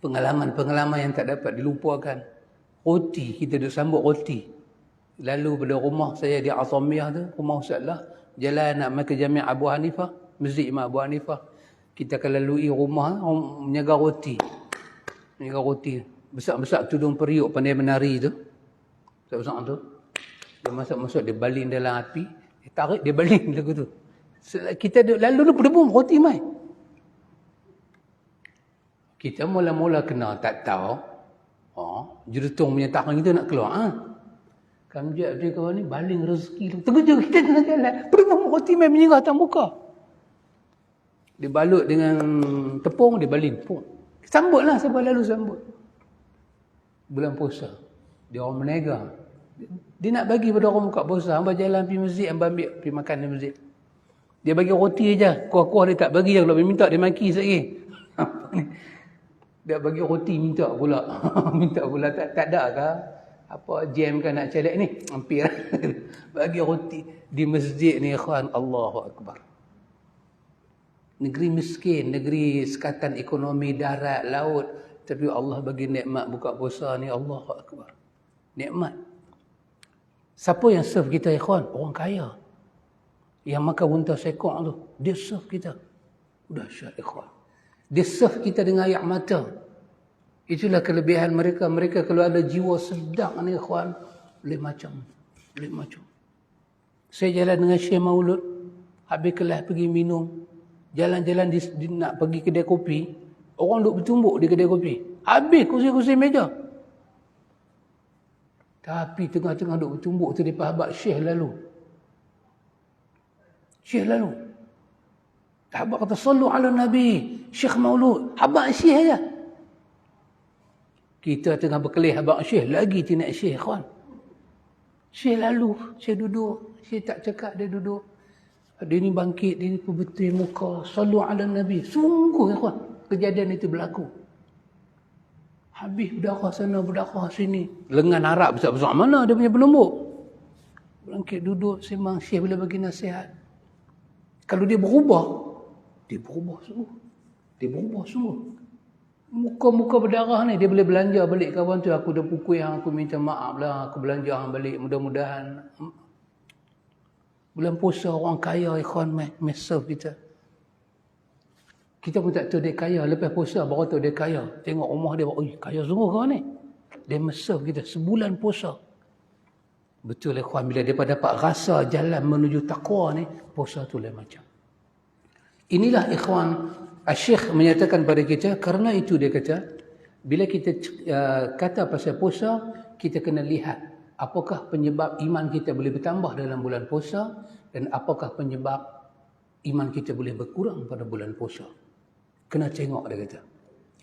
Pengalaman-pengalaman yang tak dapat dilupakan. Roti. Kita duduk sambut roti. Lalu pada rumah saya di Azamiyah tu. Rumah Ustaz lah. Jalan nak ke Jami' Abu Hanifah. Masjid Imam Abu Hanifah. Kita akan lalui rumah. Orang menjaga roti. Menjaga roti. Besar-besar tudung periuk pandai menari tu. Besar-besar tu. Dia masuk-masuk, dia baling dalam api. Dia tarik, dia baling lagu tu. Kita lalu debu roti mai. Kita mula-mula kena tak tahu. Jerutung punya tangan kita nak keluar. Kamjat dia kawan ni baling rezeki. Terkejut kita tengah jalan. Debu roti mai menyinggah atas muka. Dia balut dengan tepung, dia baling. Sambutlah siapa lalu sambut. Bulan puasa. Dia orang menega. Dia nak bagi pada orang buka puasa. Hamba jalan pergi masjid, hamba ambil pergi makan di masjid. Dia bagi roti je. Kuah-kuah dia tak bagi je. Kalau dia minta, dia maki sekali. Dia bagi roti minta pula. Minta pula. Tak ada kah? Apa jam kan nak celek ni? Hampir. Bagi roti di masjid ni, ikhwan. Allahu Akbar. Negeri miskin, negeri sekatan ekonomi darat, laut. Tapi Allah bagi nikmat buka puasa ni. Allahu Akbar. Nikmat. Siapa yang serve kita, ikhwan? Orang kaya. Yang makan unta sekok tu. Dia serve kita. Dahsyat, ikhwan. Dia serve kita dengan air mata. Itulah kelebihan mereka. Mereka kalau ada jiwa sedang ni, ikhwan, boleh macam. Saya jalan dengan Syekh Maulud. Habis kelas pergi minum. Jalan-jalan nak pergi kedai kopi. Orang duduk bertumbuk di kedai kopi. Habis kursi-kursi meja. Tapi tengah-tengah duduk bertumbuk tu, dia habaq Syekh lalu. Habaq kata, sallu ala Nabi, Syekh Maulud. Habaq Syekh aja. Kita tengah berkelih habaq Syekh. Lagi tidak Syekh, kawan. Syekh lalu, Syekh duduk. Syekh tak cakap, dia duduk. Dia ni bangkit, dia ni berbetul muka. Sallu ala Nabi. Sungguh, kawan, kejadian itu berlaku. Habis berdarah sana, berdarah sini. Lengan Arab besar-besar mana dia punya penumbuk. Bangkit duduk, sembang. Syekh bila bagi nasihat. Kalau dia berubah sungguh. Muka-muka berdarah ni, dia boleh belanja balik kawan tu. Aku dah pukul yang aku minta maaf lah. Aku belanja hang balik, mudah-mudahan. Bulan puasa orang kaya, ikhwan, serve kita. Kita pun tak tahu dia kaya. Lepas puasa baru tahu dia kaya. Tengok rumah dia, kaya sungguh kawan ni. Dia serve kita sebulan puasa. Betul, ikhwan, bila dia dapat rasa jalan menuju taqwa ni, puasa tu lain macam. Inilah, ikhwan, Syekh menyatakan pada kita, kerana itu dia kata, bila kita kata pasal puasa, kita kena lihat apakah penyebab iman kita boleh bertambah dalam bulan puasa dan apakah penyebab iman kita boleh berkurang pada bulan puasa. Kena tengok, dia kata.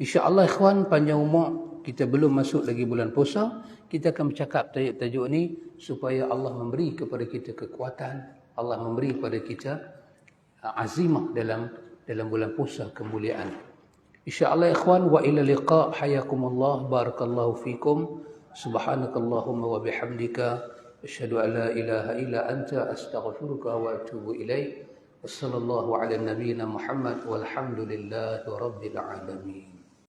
InsyaAllah, ikhwan, panjang umur, kita belum masuk lagi bulan puasa, kita akan bercakap tajuk ni supaya Allah memberi kepada kita kekuatan, Allah memberi kepada kita azimah dalam bulan puasa kemuliaan. InsyaAllah, ikhwan, wa ila liqa, hayakumullah, barakallahu fikum, subhanakallahumma wa bihamdika, asyhadu an la ilaha illa anta, astaghfiruka wa atubu ilaik. Wassallallahu ala nabiyyina Muhammad walhamdulillahi rabbil alamin.